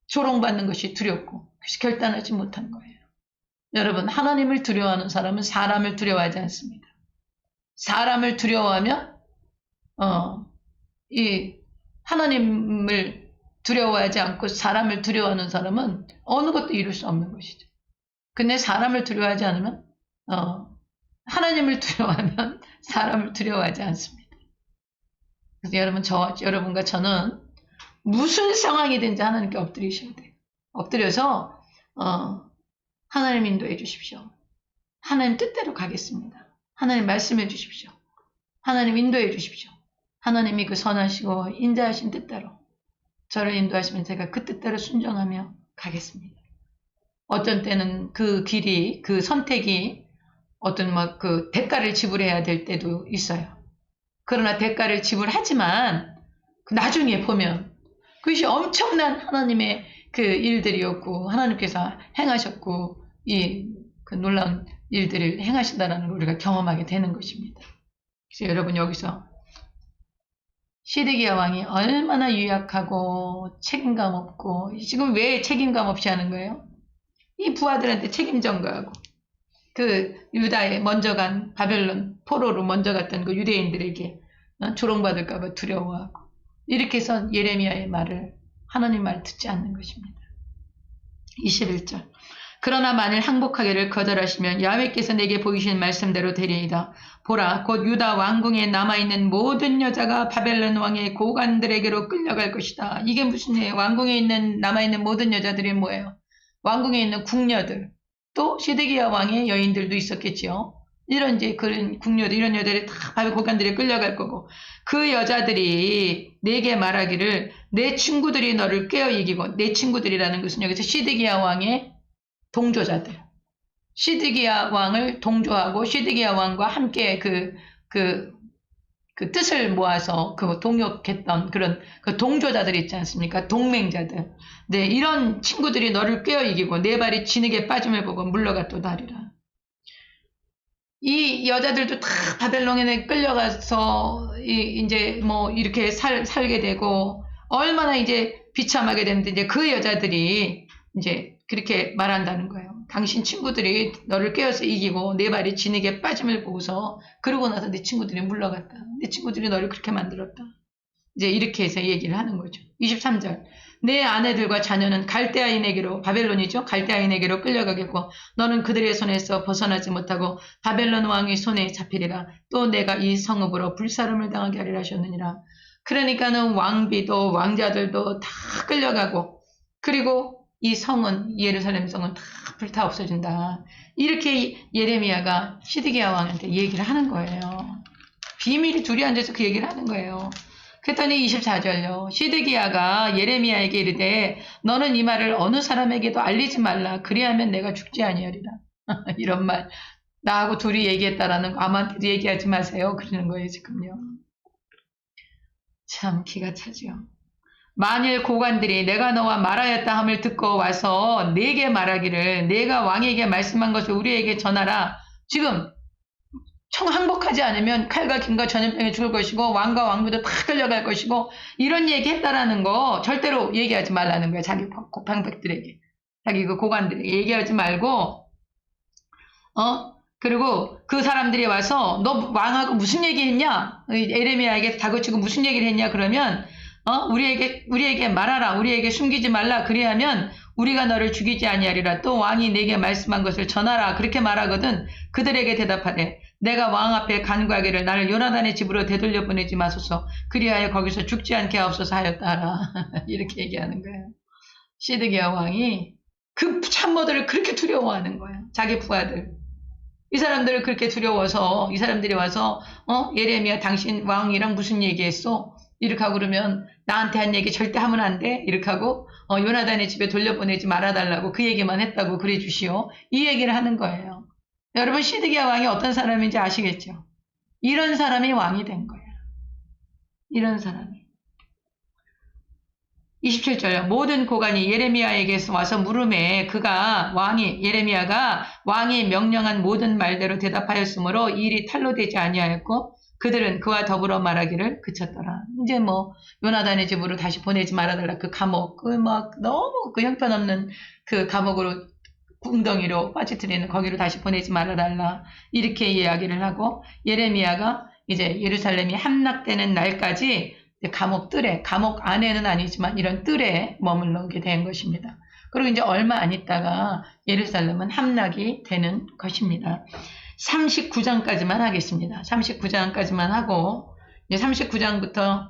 조롱받는 것이 두렵고 그래서 결단하지 못한 거예요. 여러분 하나님을 두려워하는 사람은 사람을 두려워하지 않습니다. 사람을 두려워하면 이 하나님을 두려워하지 않고 사람을 두려워하는 사람은 어느 것도 이룰 수 없는 것이죠. 근데 사람을 두려워하지 않으면 하나님을 두려워하면 사람을 두려워하지 않습니다. 그래서 여러분과 저는 무슨 상황이든지 하나님께 엎드리셔야 돼요. 엎드려서 하나님 인도해 주십시오. 하나님 뜻대로 가겠습니다. 하나님 말씀해 주십시오. 하나님 인도해 주십시오. 하나님이 그 선하시고 인자하신 뜻대로 저를 인도하시면 제가 그 뜻대로 순종하며 가겠습니다. 어떤 때는 그 길이, 그 선택이 어떤 그 대가를 지불해야 될 때도 있어요. 그러나 대가를 지불하지만 나중에 보면 그것이 엄청난 하나님의 그 일들이었고 하나님께서 행하셨고 그 놀라운 일들을 행하신다는 걸 우리가 경험하게 되는 것입니다. 그래서 여러분 여기서 시드기야 왕이 얼마나 유약하고 책임감 없고 지금 왜 책임감 없이 하는 거예요? 이 부하들한테 책임 전가하고 그 유다에 먼저 간 바벨론 포로로 먼저 갔던 그 유대인들에게 조롱받을까 봐 두려워하고 이렇게 해서 예레미야의 말을 하나님 말 듣지 않는 것입니다. 21절 그러나 만일 항복하기를 거절하시면 야훼께서 내게 보이신 말씀대로 되리이다. 보라 곧 유다 왕궁에 남아있는 모든 여자가 바벨론 왕의 고관들에게로 끌려갈 것이다. 이게 무슨 얘기예요? 왕궁에 남아있는 모든 여자들이 뭐예요? 왕궁에 있는 궁녀들 또 시드기야 왕의 여인들도 있었겠지요. 이런 그런 궁녀들 이런 여자들이 다 바벨 고관들에 끌려갈 거고 그 여자들이 내게 말하기를 내 친구들이 너를 꿰어 이기고 내 친구들이라는 것은 여기서 시드기야 왕의 동조자들 시드기야 왕을 동조하고 시드기야 왕과 함께 그 뜻을 모아서 그 동역했던 그런 그 동조자들 있지 않습니까? 동맹자들. 네, 이런 친구들이 너를 꿰어 이기고 내 발이 진흙에 빠짐을 보고 물러갔도다 하리라. 이 여자들도 다 바벨론에 끌려가서 이제 뭐 이렇게 살게 되고 얼마나 이제 비참하게 됐는데 이제 그 여자들이 이제 그렇게 말한다는 거예요. 당신 친구들이 너를 깨어서 이기고 내 발이 진흙에 빠짐을 보고서 그러고 나서 내 친구들이 물러갔다. 내 친구들이 너를 그렇게 만들었다. 이제 이렇게 해서 얘기를 하는 거죠. 23절. 내 아내들과 자녀는 갈대아인에게로, 바벨론이죠. 갈대아인에게로 끌려가겠고 너는 그들의 손에서 벗어나지 못하고 바벨론 왕의 손에 잡히리라. 또 내가 이 성읍으로 불사름을 당하게 하리라 하셨느니라. 그러니까는 왕비도 왕자들도 다 끌려가고 그리고 이 성은 예루살렘 성은 다 불타 없어진다. 이렇게 예레미야가 시드기야 왕한테 얘기를 하는 거예요. 비밀이 둘이 앉아서 그 얘기를 하는 거예요. 그랬더니 24절요. 시드기야가 예레미야에게 이르되 너는 이 말을 어느 사람에게도 알리지 말라. 그리하면 내가 죽지 아니하리라. 이런 말. 나하고 둘이 얘기했다라는 거 아무한테도 얘기하지 마세요. 그러는 거예요 지금요. 참 기가 차죠. 만일 고관들이 내가 너와 말하였다 함을 듣고 와서 내게 말하기를 내가 왕에게 말씀한 것을 우리에게 전하라. 지금 항복하지 않으면 칼과 김과 전염병에 죽을 것이고 왕과 왕비도 다 끌려갈 것이고 이런 얘기 했다라는 거 절대로 얘기하지 말라는 거야. 자기 방백들에게. 자기 그 고관들에게 얘기하지 말고 그리고 그 사람들이 와서 너 왕하고 무슨 얘기했냐? 에레미야에게 다그치고 무슨 얘기를 했냐? 그러면 우리에게 말하라. 우리에게 숨기지 말라. 그리하면 우리가 너를 죽이지 아니하리라. 또 왕이 내게 말씀한 것을 전하라. 그렇게 말하거든 그들에게 대답하되 내가 왕 앞에 간구하기를 나를 요나단의 집으로 되돌려 보내지 마소서. 그리하여 거기서 죽지 않게 하옵소서 하였다 하라. 이렇게 얘기하는 거예요. 시드기야 왕이 그 참모들을 그렇게 두려워하는 거예요. 자기 부하들. 이 사람들을 그렇게 두려워서 이 사람들이 와서 예레미야 당신 왕이랑 무슨 얘기했어? 이렇게 하고 그러면 나한테 한 얘기 절대 하면 안 돼. 이렇게 하고 요나단의 집에 돌려보내지 말아달라고 그 얘기만 했다고 그래 주시오. 이 얘기를 하는 거예요. 여러분 시드기야 왕이 어떤 사람인지 아시겠죠? 이런 사람이 왕이 된 거예요. 이런 사람이. 27절 모든 고관이 예레미야에게서 와서 물음에 예레미야가 왕이 명령한 모든 말대로 대답하였으므로 이 일이 탄로되지 아니하였고 그들은 그와 더불어 말하기를 그쳤더라. 이제 뭐 요나단의 집으로 다시 보내지 말아달라. 그 감옥 너무 그 형편없는 그 감옥으로 궁덩이로 빠지트리는 거기로 다시 보내지 말아달라. 이렇게 이야기를 하고 예레미야가 이제 예루살렘이 함락되는 날까지 감옥 안에는 아니지만 이런 뜰에 머물러게 된 것입니다. 그리고 이제 얼마 안 있다가 예루살렘은 함락이 되는 것입니다. 39장까지만 하겠습니다. 39장까지만 하고 이제 39장부터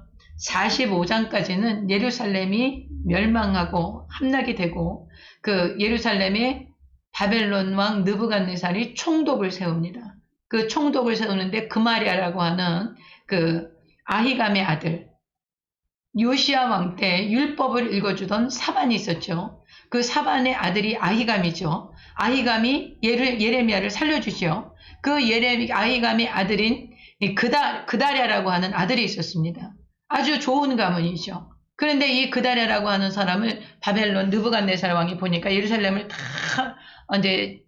45장까지는 예루살렘이 멸망하고 함락이 되고 그 예루살렘에 바벨론 왕 느부갓네살이 총독을 세웁니다. 그 총독을 세우는데 그마리아라고 하는 그 아히감의 아들 요시야 왕 때 율법을 읽어주던 사반이 있었죠. 그 사반의 아들이 아히감이죠. 아히감이 예레미야를 살려주죠. 그 아히감의 아들인 그다랴라고 하는 아들이 있었습니다. 아주 좋은 가문이죠. 그런데 이 그다랴라고 하는 사람을 바벨론 느부갓네살 왕이 보니까 예루살렘을 다 이제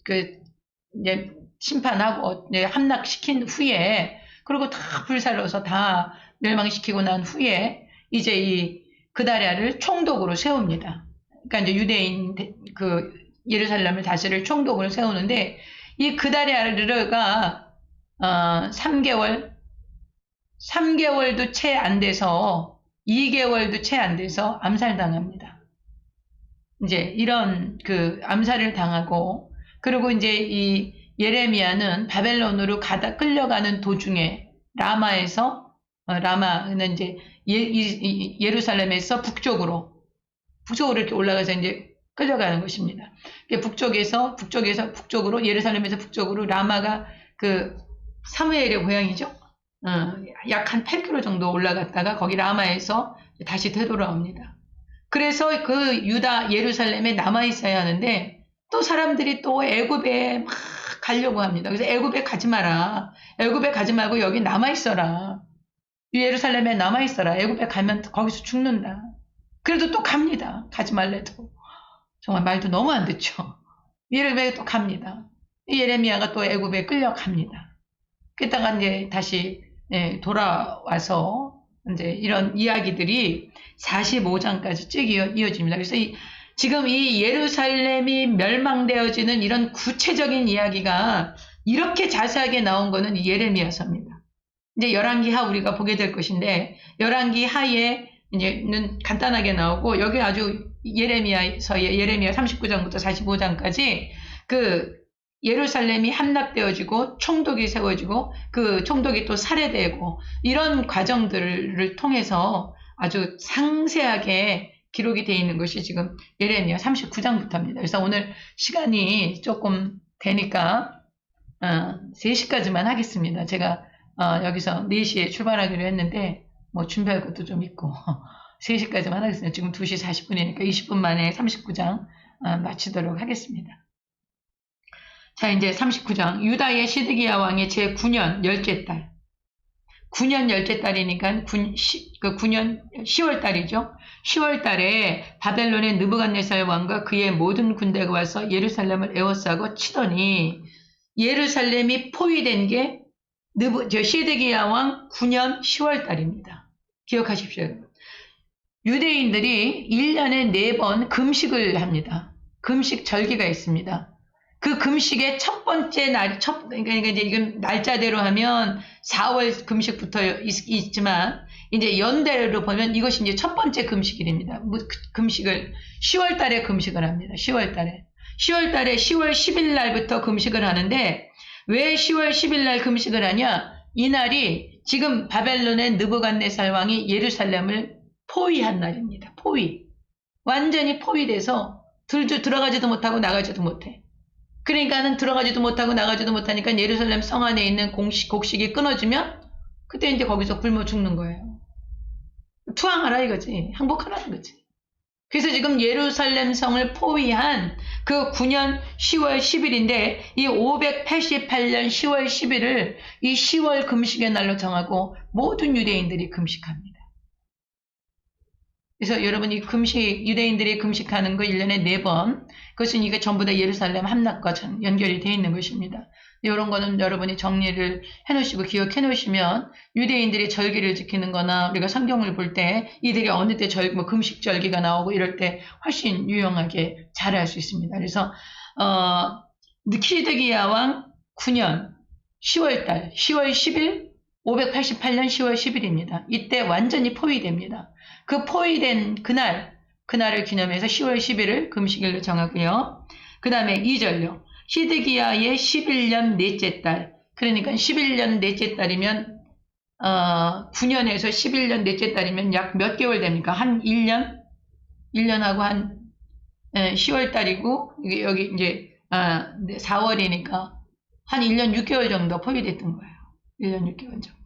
심판하고 함락시킨 후에 그리고 다 불살라서 다 멸망시키고 난 후에 이제 이 그다랴를 총독으로 세웁니다. 그러니까 이제 유대인 그 예루살렘을 다스릴 총독으로 세우는데 이 그다랴가 3개월도 채 안 돼서 2개월도 채 안 돼서 암살당합니다. 이제 이런 그 암살을 당하고 그리고 이제 이 예레미야는 바벨론으로 끌려가는 도중에 라마는 이제 예루살렘에서 북쪽으로 이렇게 올라가서 이제 끌려가는 것입니다. 북쪽으로 예루살렘에서 북쪽으로 라마가 그 사무엘의 고향이죠. 약 한 8km 정도 올라갔다가 거기 라마에서 다시 되돌아옵니다. 그래서 그 유다 예루살렘에 남아 있어야 하는데 또 사람들이 또 애굽에 막 가려고 합니다. 그래서 애굽에 가지 마라. 애굽에 가지 말고 여기 남아 있어라. 예루살렘에 남아 있어라. 애굽에 가면 거기서 죽는다. 그래도 또 갑니다. 가지 말래도. 정말 말도 너무 안 듣죠. 예레미야가 또 갑니다. 예레미야가 또 애굽에 끌려갑니다. 그랬다가 이제 다시 돌아와서 이제 이런 이야기들이 45장까지 쭉 이어집니다. 그래서 지금 이 예루살렘이 멸망되어지는 이런 구체적인 이야기가 이렇게 자세하게 나온 거는 예레미야서입니다. 이제 열왕기하 우리가 보게 될 것인데 열왕기하에 이제는 간단하게 나오고 여기 아주 예레미야서의 예레미야 39장부터 45장까지 그 예루살렘이 함락되어지고 총독이 세워지고 그 총독이 또 살해되고 이런 과정들을 통해서 아주 상세하게 기록이 되어 있는 것이 지금 예레미야 39장부터입니다. 그래서 오늘 시간이 조금 되니까 3시까지만 하겠습니다. 제가 여기서 4시에 출발하기로 했는데 뭐 준비할 것도 좀 있고 3시까지만 하겠습니다. 지금 2시 40분이니까 20분 만에 39장 마치도록 하겠습니다. 자, 이제 39장. 유다의 시드기야 왕의 제9년 열째 달. 9년 열째 달이니까 9년 10월 달이죠. 10월 달에 바벨론의 느부갓네살 왕과 그의 모든 군대가 와서 예루살렘을 에워싸고 치더니 예루살렘이 포위된 게 시드기야 왕 9년 10월 달입니다. 기억하십시오. 유대인들이 1년에 4번 금식을 합니다. 금식 절기가 있습니다. 그 금식의 첫 번째 날, 그러니까 이제 이건 날짜대로 하면 4월 금식부터 있지만, 이제 연대로 보면 이것이 이제 첫 번째 금식일입니다. 금식을 10월 달에 금식을 합니다. 10월 달에 10월 10일 날부터 금식을 하는데, 왜 10월 10일 날 금식을 하냐? 이날이 지금 바벨론의 느부갓네살 왕이 예루살렘을 포위한 날입니다. 포위. 완전히 포위돼서 들어가지도 못하고 나가지도 못해. 그러니까는 들어가지도 못하고 나가지도 못하니까 예루살렘 성 안에 있는 곡식이 끊어지면 그때 이제 거기서 굶어 죽는 거예요. 투항하라 이거지. 항복하라는 거지. 그래서 지금 예루살렘 성을 포위한 그 9년 10월 10일인데 이 588년 10월 10일을 이 10월 금식의 날로 정하고 모든 유대인들이 금식합니다. 그래서 여러분 이 금식, 유대인들이 금식하는 거 1년에 4번, 그것은 이게 전부 다 예루살렘 함락과 연결이 되어 있는 것입니다. 이런 거는 여러분이 정리를 해놓으시고 기억해 놓으시면 유대인들이 절기를 지키는 거나 우리가 성경을 볼 때 이들이 어느 때 뭐 금식 절기가 나오고 이럴 때 훨씬 유용하게 잘 알 수 있습니다. 그래서, 시드기야 왕 9년 10월달, 10월 10일, 588년 10월 10일입니다. 이때 완전히 포위됩니다. 그 포위된 그날을 기념해서 10월 10일을 금식일로 정하고요. 그 다음에 2절요. 시드기야의 11년 넷째 달. 그러니까 11년 넷째 달이면 9년에서 11년 넷째 달이면 약 몇 개월 됩니까? 한 1년? 1년하고 한 10월 달이고 여기 이제 4월이니까 한 1년 6개월 정도 포위됐던 거예요. 1년 6개월 정도.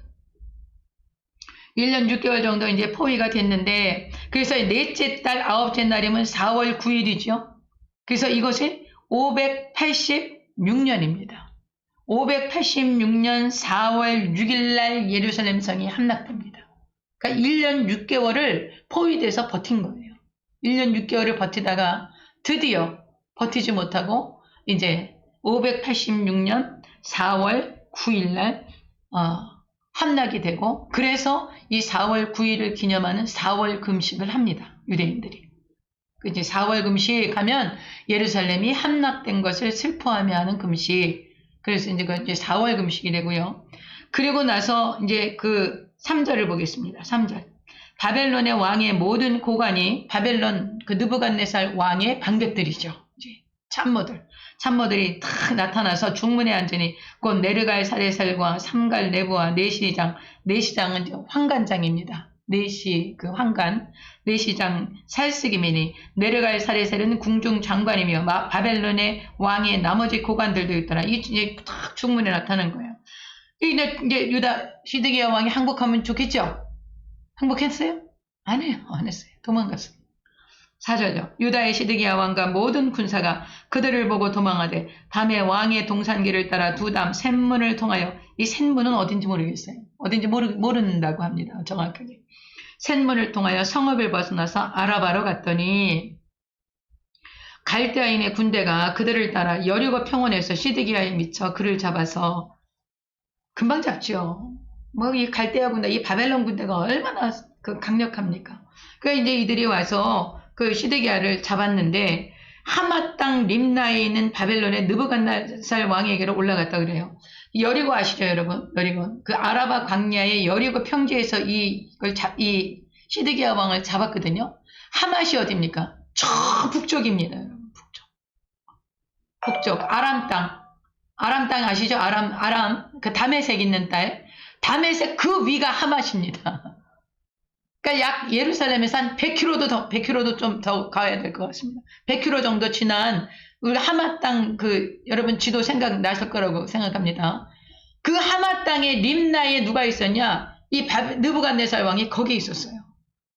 1년 6개월 정도 이제 포위가 됐는데, 그래서 넷째 달, 아홉째 날이면 4월 9일이죠. 그래서 이것이 586년입니다. 586년 4월 6일 날 예루살렘 성이 함락됩니다. 그러니까 1년 6개월을 포위돼서 버틴 거예요. 1년 6개월을 버티다가 드디어 버티지 못하고 이제 586년 4월 9일 날 함락이 되고, 그래서 이 4월 9일을 기념하는 4월 금식을 합니다. 유대인들이. 이제 4월 금식 하면 예루살렘이 함락된 것을 슬퍼하며 하는 금식. 그래서 이제 4월 금식이 되고요. 그리고 나서 이제 그 3절을 보겠습니다. 3절. 바벨론의 왕의 모든 고관이 바벨론 그 느부갓네살 왕의 방백들이죠. 이제 참모들이 탁 나타나서 중문에 앉으니 곧 네르갈 사레살과 삼갈 네부와 내시장, 내시장은 환관장입니다. 내시 그 환관, 내시장 살스기민이 네르갈 사레살은 궁중 장관이며 바벨론의 왕의 나머지 고관들도 있더라. 이게 탁 중문에 나타난 거예요. 이제 유다 시드기야 왕이 항복하면 좋겠죠? 항복했어요? 아니에요. 안 했어요. 도망갔어요. 4절요. 유다의 시드기야 왕과 모든 군사가 그들을 보고 도망하되 밤에 왕의 동산길을 따라 두담 샘문을 통하여, 이 샘문은 어딘지 모르겠어요. 어딘지 모른다고 합니다. 정확하게. 샘문을 통하여 성읍을 벗어나서 아라바로 갔더니 갈대아인의 군대가 그들을 따라 여리고 평원에서 시드기야에 미쳐 그를 잡아서 금방 잡죠. 뭐 이 갈대아 군대, 이 바벨론 군대가 얼마나 그 강력합니까? 그러니까 이제 이들이 와서 그 시드기야를 잡았는데 하마 땅 림나에 있는 바벨론의 느부갓네살 왕에게로 올라갔다 그래요. 여리고 아시죠, 여러분? 여리고 그 아라바 광야의 여리고 평지에서 이 시드기야 왕을 잡았거든요. 하맛이 어디입니까? 저 북쪽입니다, 여러분. 북쪽 아람 땅. 아람 땅 아시죠? 아람 그 다메섹 있는 딸. 다메섹 그 위가 하맛입니다. 그러니까 약 예루살렘에서 한 100km도 좀 더 가야 될 것 같습니다. 100km 정도 지난 우리 하맛 땅 그 여러분 지도 생각나실 거라고 생각합니다. 그 하맛 땅에 림나에 누가 있었냐? 이 느부갓네살 왕이 거기 있었어요.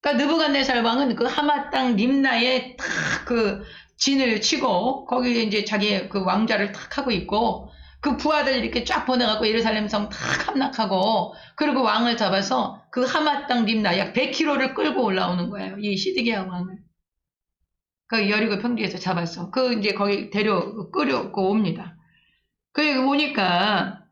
그러니까 느부갓네살 왕은 그 하맛 땅 림나에 탁 그 진을 치고 거기에 이제 자기의 그 왕좌를 탁 하고 있고 그 부하들 이렇게 쫙 보내갖고 예루살렘 성 탁 함락하고 그리고 왕을 잡아서 그 하맛 땅 림나 약 100km를 끌고 올라오는 거예요. 이 시드기야 왕을. 그 여리고 평지에서 잡았어. 그 이제 거기 끌고 옵니다. 그리고 오니까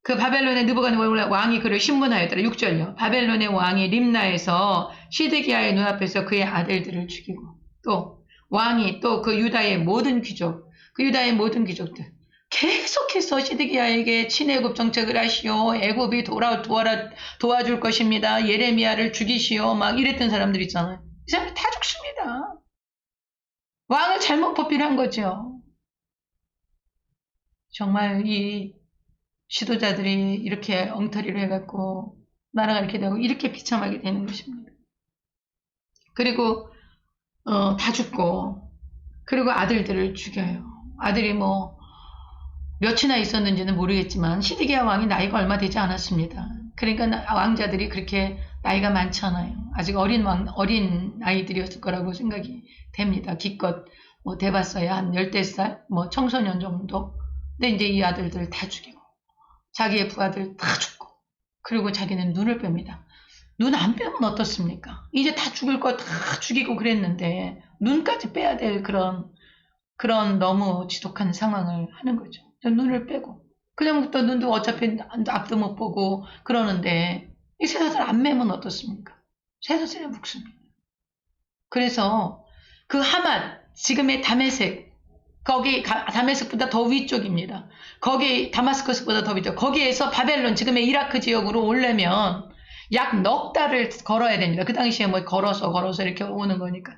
그 바벨론의 느부갓네살 왕이 그를 신문하였더라. 6절요. 바벨론의 왕이 림나에서 시드기야의 눈앞에서 그의 아들들을 죽이고 또 왕이 또 그 유다의 모든 귀족들 계속해서 시드기야에게 친애굽 정책을 하시오. 애굽이 도와줄 것입니다. 예레미야를 죽이시오. 막 이랬던 사람들 있잖아요. 이 사람들 다 죽습니다. 왕을 잘못 뽑히란 거죠. 정말 이 지도자들이 이렇게 엉터리를 해갖고 나라가 이렇게 되고 이렇게 비참하게 되는 것입니다. 그리고 다 죽고 그리고 아들들을 죽여요. 아들이 뭐 몇이나 있었는지는 모르겠지만 시드기야 왕이 나이가 얼마 되지 않았습니다. 그러니까 왕자들이 그렇게 나이가 많지 않아요. 아직 어린 아이들이었을 거라고 생각이 됩니다. 기껏 뭐 돼봤어야 한 10살, 뭐 청소년 정도. 근데 이제 이 아들들 다 죽이고 자기의 부하들 다 죽고 그리고 자기는 눈을 뺍니다. 눈 안 빼면 어떻습니까? 이제 다 죽을 거 다 죽이고 그랬는데 눈까지 빼야 될 그런 너무 지독한 상황을 하는 거죠. 눈을 빼고 그냥부터 눈도 어차피 앞도 못 보고 그러는데 이 쇠사슬 안 매면 어떻습니까? 쇠사슬에 묶습니다. 그래서 그 하맛 지금의 다메섹 거기 다메섹보다 더 위쪽입니다. 거기 다마스커스보다 더 위쪽 거기에서 바벨론 지금의 이라크 지역으로 오려면 약 넉 달을 걸어야 됩니다. 그 당시에 뭐 걸어서 이렇게 오는 거니까.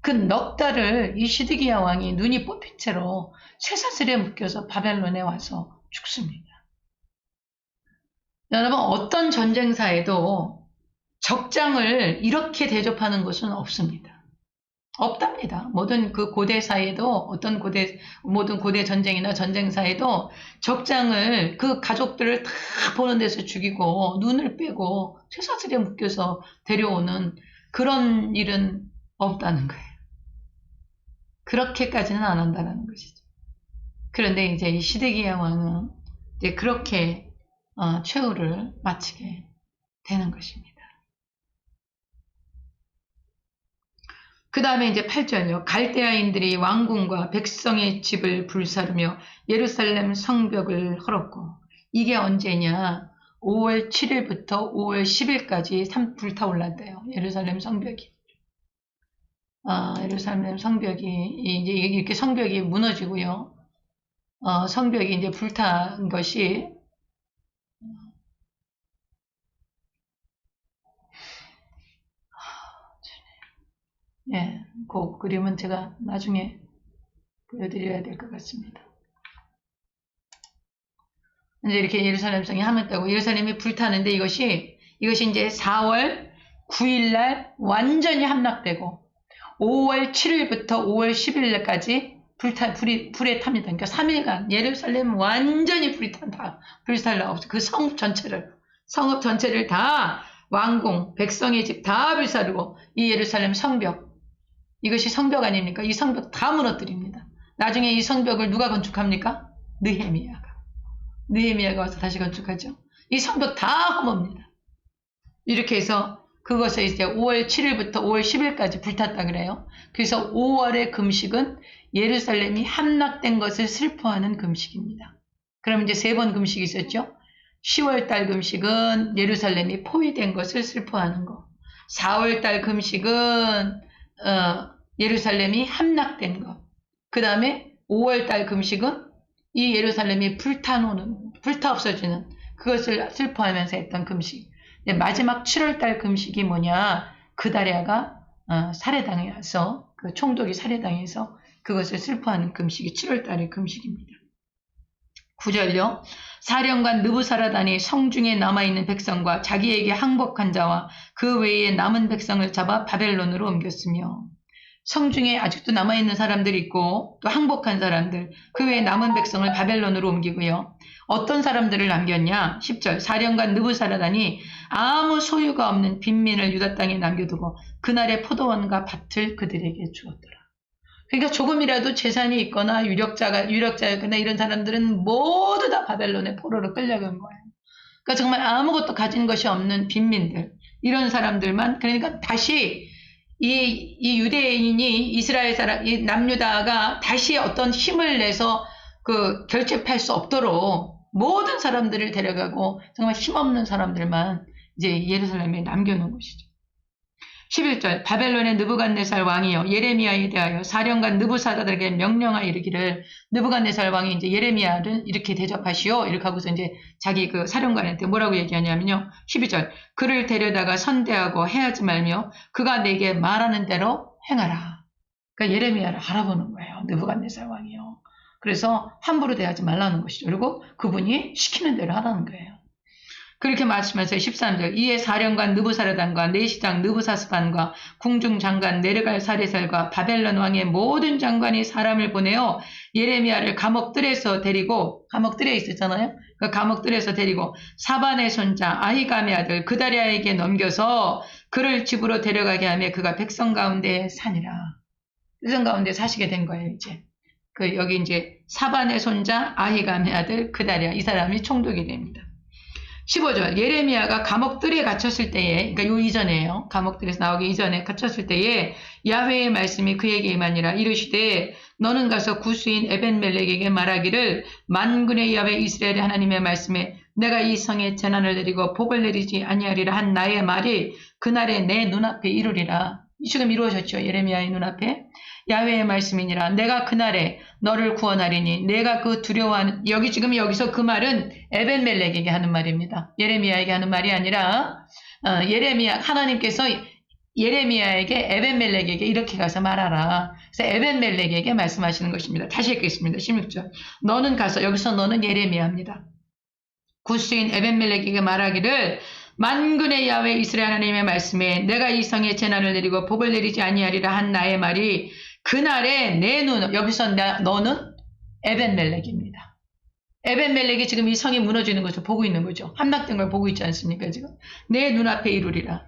그 넉 달을 이 시드기야 왕이 눈이 뽑힌 채로 쇠사슬에 묶여서 바벨론에 와서 죽습니다. 여러분 어떤 전쟁사에도 적장을 이렇게 대접하는 것은 없습니다. 없답니다. 모든 그 고대사에도 모든 고대 전쟁이나 전쟁사에도 적장을 그 가족들을 다 보는 데서 죽이고 눈을 빼고 쇠사슬에 묶여서 데려오는 그런 일은 없다는 거예요. 그렇게까지는 안 한다는 것이죠. 그런데 이제 이 시드기야 왕은 이제 그렇게 최후를 마치게 되는 것입니다. 그 다음에 이제 8절요. 갈대아인들이 왕궁과 백성의 집을 불사르며 예루살렘 성벽을 헐었고 이게 언제냐? 5월 7일부터 5월 10일까지 불타올랐대요. 예루살렘 성벽이. 예루살렘 성벽이 이제 이렇게 성벽이 무너지고요. 성벽이 이제 불탄 것이 예, 그 그림은 제가 나중에 보여드려야 될 것 같습니다. 이제 이렇게 예루살렘 성이 함했다고 예루살렘이 불타는데 이것이 이제 4월 9일 날 완전히 함락되고 5월 7일부터 5월 10일까지 불에 탑니다. 그러니까 3일간 예루살렘 완전히 불살라 없어. 그 성읍 전체를 다 왕궁, 백성의 집 다 불사르고 이 예루살렘 성벽 이것이 성벽 아닙니까? 이 성벽 다 무너뜨립니다. 나중에 이 성벽을 누가 건축합니까? 느헤미야가 와서 다시 건축하죠. 이 성벽 다 허뭅니다. 이렇게 해서 그것을 이제 5월 7일부터 5월 10일까지 불탔다 그래요. 그래서 5월의 금식은 예루살렘이 함락된 것을 슬퍼하는 금식입니다. 그럼 이제 3번 금식이 있었죠. 10월달 금식은 예루살렘이 포위된 것을 슬퍼하는 거. 4월달 금식은 예루살렘이 함락된 것. 그 다음에 5월달 금식은 이 예루살렘이 불타 없어지는 그것을 슬퍼하면서 했던 금식. 마지막 7월달 금식이 뭐냐? 그다랴가 살해당해서 그 총독이 살해당해서 그것을 슬퍼하는 금식이 7월달의 금식입니다. 9절요. 사령관 느부사라단이 성중에 남아있는 백성과 자기에게 항복한 자와 그 외에 남은 백성을 잡아 바벨론으로 옮겼으며 성중에 아직도 남아있는 사람들이 있고 또 항복한 사람들 그 외에 남은 백성을 바벨론으로 옮기고요. 어떤 사람들을 남겼냐? 10절 사령관 느부사라단이 아무 소유가 없는 빈민을 유다 땅에 남겨두고 그날의 포도원과 밭을 그들에게 주었더라. 그러니까 조금이라도 재산이 있거나 유력자였거나 이런 사람들은 모두 다 바벨론의 포로로 끌려간 거예요. 그러니까 정말 아무것도 가진 것이 없는 빈민들 이런 사람들만 그러니까 다시 이 유대인이 이스라엘 사람 이 남유다가 다시 어떤 힘을 내서 그 결집할 수 없도록 모든 사람들을 데려가고 정말 힘없는 사람들만 이제 예루살렘에 남겨놓은 것이죠. 11절 바벨론의 느부갓네살 왕이요 예레미야에 대하여 사령관 느부사다들에게 명령하여 이르기를 느부갓네살 왕이 이제 예레미야를 이렇게 대접하시오 이렇게 하고서 이제 자기 그 사령관한테 뭐라고 얘기하냐면요 12절 그를 데려다가 선대하고 해하지 말며 그가 내게 말하는 대로 행하라. 그러니까 예레미야를 알아보는 거예요. 느부갓네살 왕이요. 그래서 함부로 대하지 말라는 것이죠. 그리고 그분이 시키는 대로 하라는 거예요. 그렇게 말씀하면서 13절 이에 사령관 느부사라단과 내시장 느부사스반과 궁중장관 네르갈사레살과 바벨론 왕의 모든 장관이 사람을 보내어 예레미야를 감옥들에서 데리고 감옥들에 있었잖아요. 그 감옥들에서 데리고 사반의 손자 아히감의 아들 그다랴에게 넘겨서 그를 집으로 데려가게 하며 그가 백성 가운데 사니라. 백성 가운데 사시게 된 거예요. 이제 여기 이제 사반의 손자 아히감의 아들 그다랴 이 사람이 총독이 됩니다. 15절 예레미야가 감옥들에 갇혔을 때에 그러니까 요 이전에요. 감옥들에서 나오기 이전에 갇혔을 때에 야훼의 말씀이 그에게 임하니라 이르시되 너는 가서 구스인 에벤멜렉에게 말하기를 만군의 야훼 이스라엘의 하나님의 말씀에 내가 이 성에 재난을 내리고 복을 내리지 아니하리라 한 나의 말이 그날에 내 눈앞에 이루리라. 지금 이루어졌죠. 예레미야의 눈앞에 야훼의 말씀이니라 내가 그날에 너를 구원하리니 내가 그 두려워하는 여기서 그 말은 에벤멜렉에게 하는 말입니다. 예레미야에게 하는 말이 아니라 하나님께서 예레미야에게 에벤멜렉에게 이렇게 가서 말하라. 그래서 에벤멜렉에게 말씀하시는 것입니다. 다시 읽겠습니다. 16절 너는 가서 여기서 너는 예레미야입니다. 구스인 에벤멜렉에게 말하기를 만군의 야훼 이스라엘 하나님의 말씀에 내가 이 성에 재난을 내리고 복을 내리지 아니하리라 한 나의 말이 그날에 내 눈 여기서 너는 에벤멜렉입니다. 에벤멜렉이 지금 이 성이 무너지는 것을 보고 있는 거죠. 함락된 걸 보고 있지 않습니까? 지금 내 눈앞에 이루리라.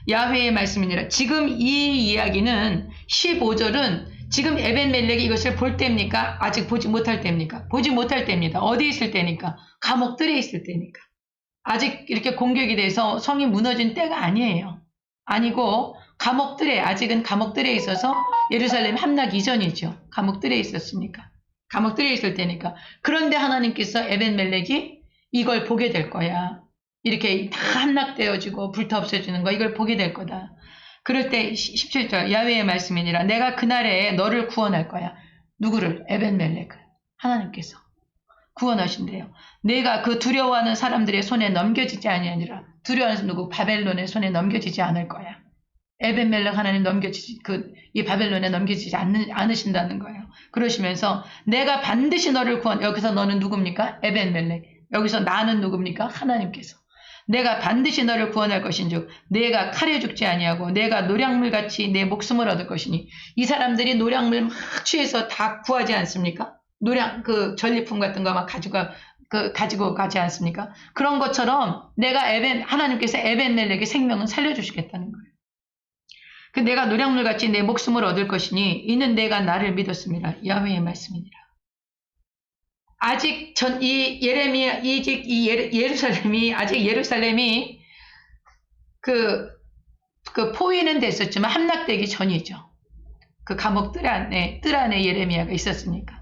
야훼의 말씀이니라. 지금 이 이야기는 15절은 지금 에벤멜렉이 이것을 볼 때입니까? 아직 보지 못할 때입니까? 보지 못할 때입니다. 어디 있을 때니까? 감옥들에 있을 때니까. 아직 이렇게 공격이 돼서 성이 무너진 때가 아니에요. 아니고 아직은 감옥들에 있어서 예루살렘 함락 이전이죠. 감옥들에 있었으니까. 감옥들에 있을 때니까. 그런데 하나님께서 에벤멜렉이 이걸 보게 될 거야. 이렇게 다 함락되어지고 불타 없어지는 거 이걸 보게 될 거다. 그럴 때 17절 야훼의 말씀이니라 내가 그날에 너를 구원할 거야. 누구를? 에벤멜렉을. 하나님께서 구원하신대요. 내가 그 두려워하는 사람들의 손에 넘겨지지 아니하니라. 두려워하는 누구? 바벨론의 손에 넘겨지지 않을 거야. 에벤멜렉 하나님 이 바벨론에 넘겨지지 않으신다는 거예요. 그러시면서 내가 반드시 너를 여기서 너는 누굽니까? 에벤멜렉. 여기서 나는 누굽니까? 하나님께서. 내가 반드시 너를 구원할 것인즉 내가 칼에 죽지 아니하고 내가 노량물같이 내 목숨을 얻을 것이니 이 사람들이 노량물 막 취해서 다 구하지 않습니까? 전리품 같은 거 막 가지고 가지 않습니까? 그런 것처럼 하나님께서 에벤멜렉의 생명을 살려주시겠다는 거예요. 내가 노량물같이 내 목숨을 얻을 것이니 이는 내가 나를 믿었습니다. 야훼의 말씀이니라. 아직 예루살렘이 그 포위는 됐었지만 함락되기 전이죠. 그 감옥 뜰 안에 예레미야가 있었으니까.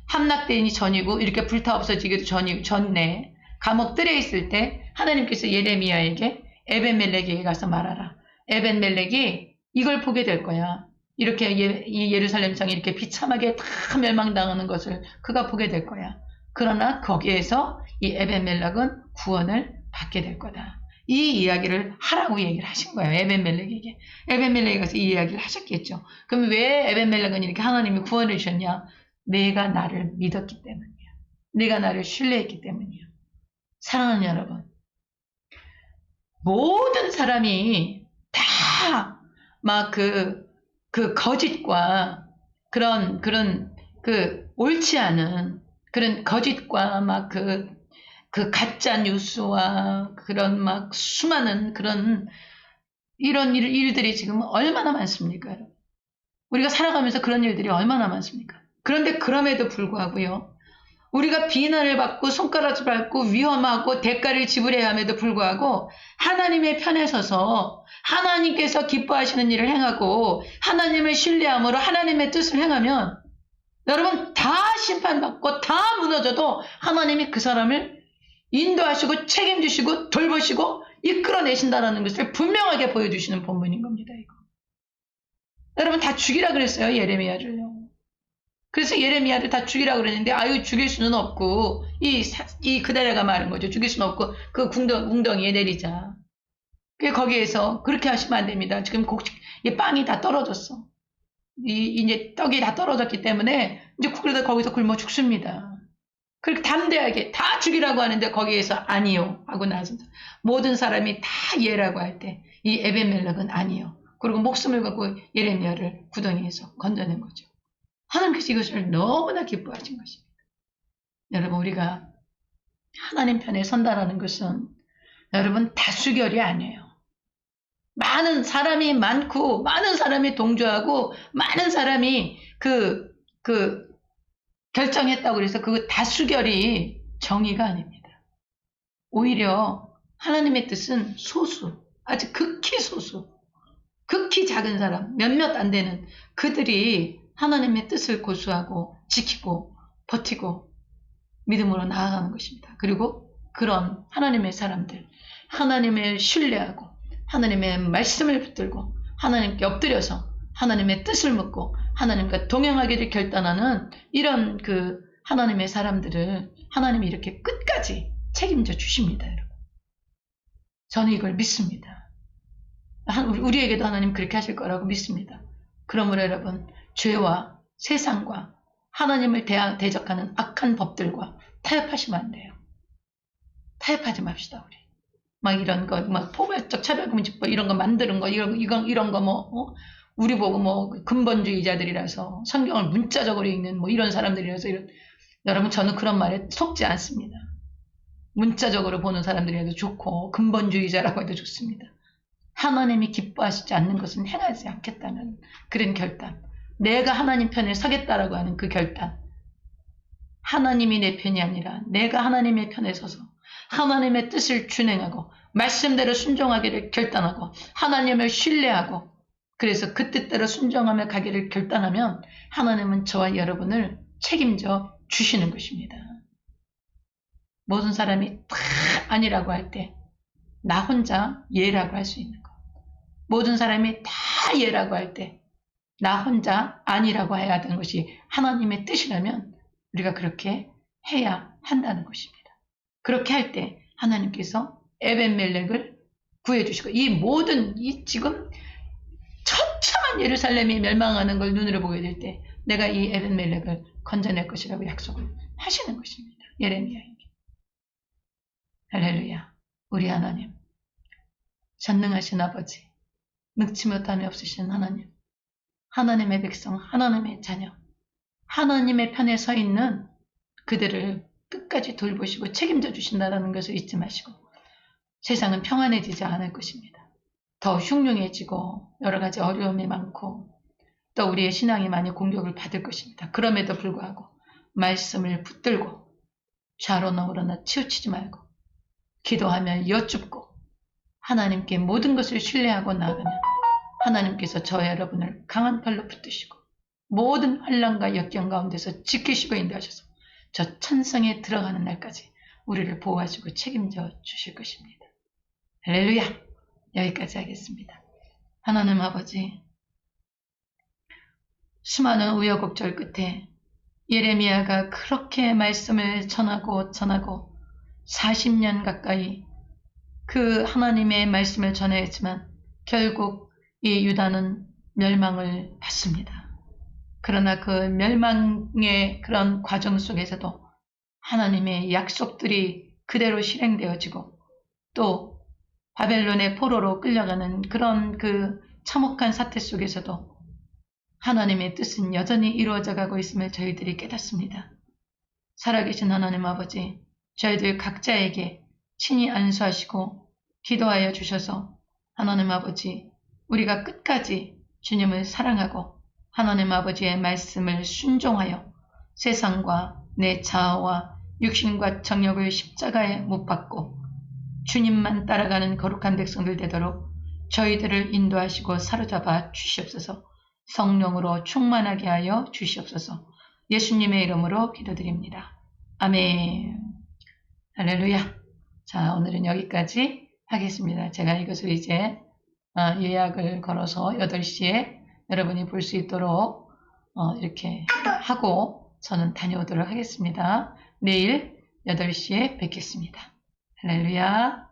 함락되기 전이고 이렇게 불타 없어지기도 전에 감옥들에 있을 때 하나님께서 예레미야에게 에벤멜렉에게 가서 말하라. 에벤멜렉이 이걸 보게 될 거야. 이렇게 이 예루살렘 성이 이렇게 비참하게 다 멸망당하는 것을 그가 보게 될 거야. 그러나 거기에서 이 에벤멜렉은 구원을 받게 될 거다. 이 이야기를 하라고 얘기를 하신 거예요. 에벤멜렉에게. 에벤멜렉이 가서 이 이야기를 하셨겠죠. 그럼 왜 에벤멜렉은 이렇게 하나님이 구원을 주셨냐? 내가 나를 믿었기 때문이야. 내가 나를 신뢰했기 때문이야. 사랑하는 여러분, 모든 사람이 다 막 그 거짓과 그런 옳지 않은 그런 거짓과 막 그 가짜 뉴스와 그런 막 수많은 그런 이런 일들이 지금 얼마나 많습니까? 우리가 살아가면서 그런 일들이 얼마나 많습니까? 그런데 그럼에도 불구하고요. 우리가 비난을 받고 손가락을 밟고 위험하고 대가를 지불해야 함에도 불구하고 하나님의 편에 서서 하나님께서 기뻐하시는 일을 행하고 하나님을 신뢰함으로 하나님의 뜻을 행하면 여러분 다 심판받고 다 무너져도 하나님이 그 사람을 인도하시고 책임지시고 돌보시고 이끌어내신다는 것을 분명하게 보여주시는 본문인 겁니다. 이거. 여러분 다 죽이라 그랬어요. 예레미야를요. 그래서 예레미야를 다 죽이라 그랬는데 아유 죽일 수는 없고 이 그대라가 말한 거죠. 죽일 수는 없고 그 웅덩이에 내리자. 거기에서 그렇게 하시면 안 됩니다. 지금 이 빵이 다 떨어졌어. 이제 떡이 다 떨어졌기 때문에 이제 그러다 거기서 굶어 죽습니다. 그렇게 담대하게 다 죽이라고 하는데 거기에서 아니요 하고 나서 모든 사람이 다 예라고 할 때 이 에벤멜렉은 아니요. 그리고 목숨을 걸고 예레미야를 구덩이에서 건져낸 거죠. 하나님께서 이것을 너무나 기뻐하신 것입니다. 여러분 우리가 하나님 편에 선다라는 것은 여러분 다수결이 아니에요. 많은 사람이 많고 많은 사람이 동조하고 많은 사람이 결정했다고 그래서 그 다수결이 정의가 아닙니다. 오히려 하나님의 뜻은 소수, 아주 극히 소수, 극히 작은 사람, 몇몇 안 되는 그들이 하나님의 뜻을 고수하고 지키고 버티고 믿음으로 나아가는 것입니다. 그리고 그런 하나님의 사람들, 하나님을 신뢰하고 하나님의 말씀을 붙들고 하나님께 엎드려서 하나님의 뜻을 묻고 하나님과 동행하기를 결단하는 이런 하나님의 사람들을 하나님이 이렇게 끝까지 책임져 주십니다. 여러분. 저는 이걸 믿습니다. 우리에게도 하나님 그렇게 하실 거라고 믿습니다. 그러므로 여러분 죄와 세상과 하나님을 대적하는 악한 법들과 타협하시면 안 돼요. 타협하지 맙시다 우리. 막 이런 거, 막 포괄적 차별금지법 이런 거 만드는 거, 이런 거 우리 보고 근본주의자들이라서 성경을 문자적으로 읽는 이런 사람들이라서 여러분 저는 그런 말에 속지 않습니다. 문자적으로 보는 사람들이라도 좋고 근본주의자라고 해도 좋습니다. 하나님이 기뻐하시지 않는 것은 행하지 않겠다는 그런 결단. 내가 하나님 편에 서겠다라고 하는 그 결단. 하나님이 내 편이 아니라 내가 하나님의 편에 서서 하나님의 뜻을 준행하고 말씀대로 순종하기를 결단하고 하나님을 신뢰하고 그래서 그 뜻대로 순종하며 가기를 결단하면 하나님은 저와 여러분을 책임져 주시는 것입니다. 모든 사람이 다 아니라고 할 때 나 혼자 예라고 할 수 있는 것. 모든 사람이 다 예라고 할 때 나 혼자 아니라고 해야 하는 것이 하나님의 뜻이라면 우리가 그렇게 해야 한다는 것입니다. 그렇게 할 때 하나님께서 에벤멜렉을 구해주시고 이 지금 처참한 예루살렘이 멸망하는 걸 눈으로 보게 될 때 내가 이 에벤멜렉을 건져낼 것이라고 약속을 하시는 것입니다. 예레미야에게. 할렐루야. 우리 하나님, 전능하신 아버지, 늙지 못함이 없으신 하나님, 하나님의 백성, 하나님의 자녀, 하나님의 편에 서 있는 그들을 끝까지 돌보시고 책임져 주신다는 것을 잊지 마시고 세상은 평안해지지 않을 것입니다. 더 흉흉해지고 여러 가지 어려움이 많고 또 우리의 신앙이 많이 공격을 받을 것입니다. 그럼에도 불구하고 말씀을 붙들고 좌로나 우로나 치우치지 말고 기도하며 여쭙고 하나님께 모든 것을 신뢰하고 나아가면 하나님께서 저와 여러분을 강한 팔로 붙드시고 모든 환난과 역경 가운데서 지키시고 인도하셔서 저 천성에 들어가는 날까지 우리를 보호하시고 책임져 주실 것입니다. 할렐루야. 여기까지 하겠습니다. 하나님 아버지, 수많은 우여곡절 끝에 예레미야가 그렇게 말씀을 전하고 40년 가까이 그 하나님의 말씀을 전했지만 결국 이 유다는 멸망을 받습니다. 그러나 그 멸망의 그런 과정 속에서도 하나님의 약속들이 그대로 실행되어지고 또 바벨론의 포로로 끌려가는 그런 그 참혹한 사태 속에서도 하나님의 뜻은 여전히 이루어져 가고 있음을 저희들이 깨닫습니다. 살아계신 하나님 아버지, 저희들 각자에게 친히 안수하시고 기도하여 주셔서 하나님 아버지, 우리가 끝까지 주님을 사랑하고 하나님 아버지의 말씀을 순종하여 세상과 내 자아와 육신과 정욕을 십자가에 못 박고 주님만 따라가는 거룩한 백성들 되도록 저희들을 인도하시고 사로잡아 주시옵소서. 성령으로 충만하게 하여 주시옵소서. 예수님의 이름으로 기도드립니다. 아멘. 할렐루야. 자, 오늘은 여기까지 하겠습니다. 제가 이것을 이제 예약을 걸어서 8시에 여러분이 볼 수 있도록 이렇게 하고 저는 다녀오도록 하겠습니다. 내일 8시에 뵙겠습니다. 할렐루야.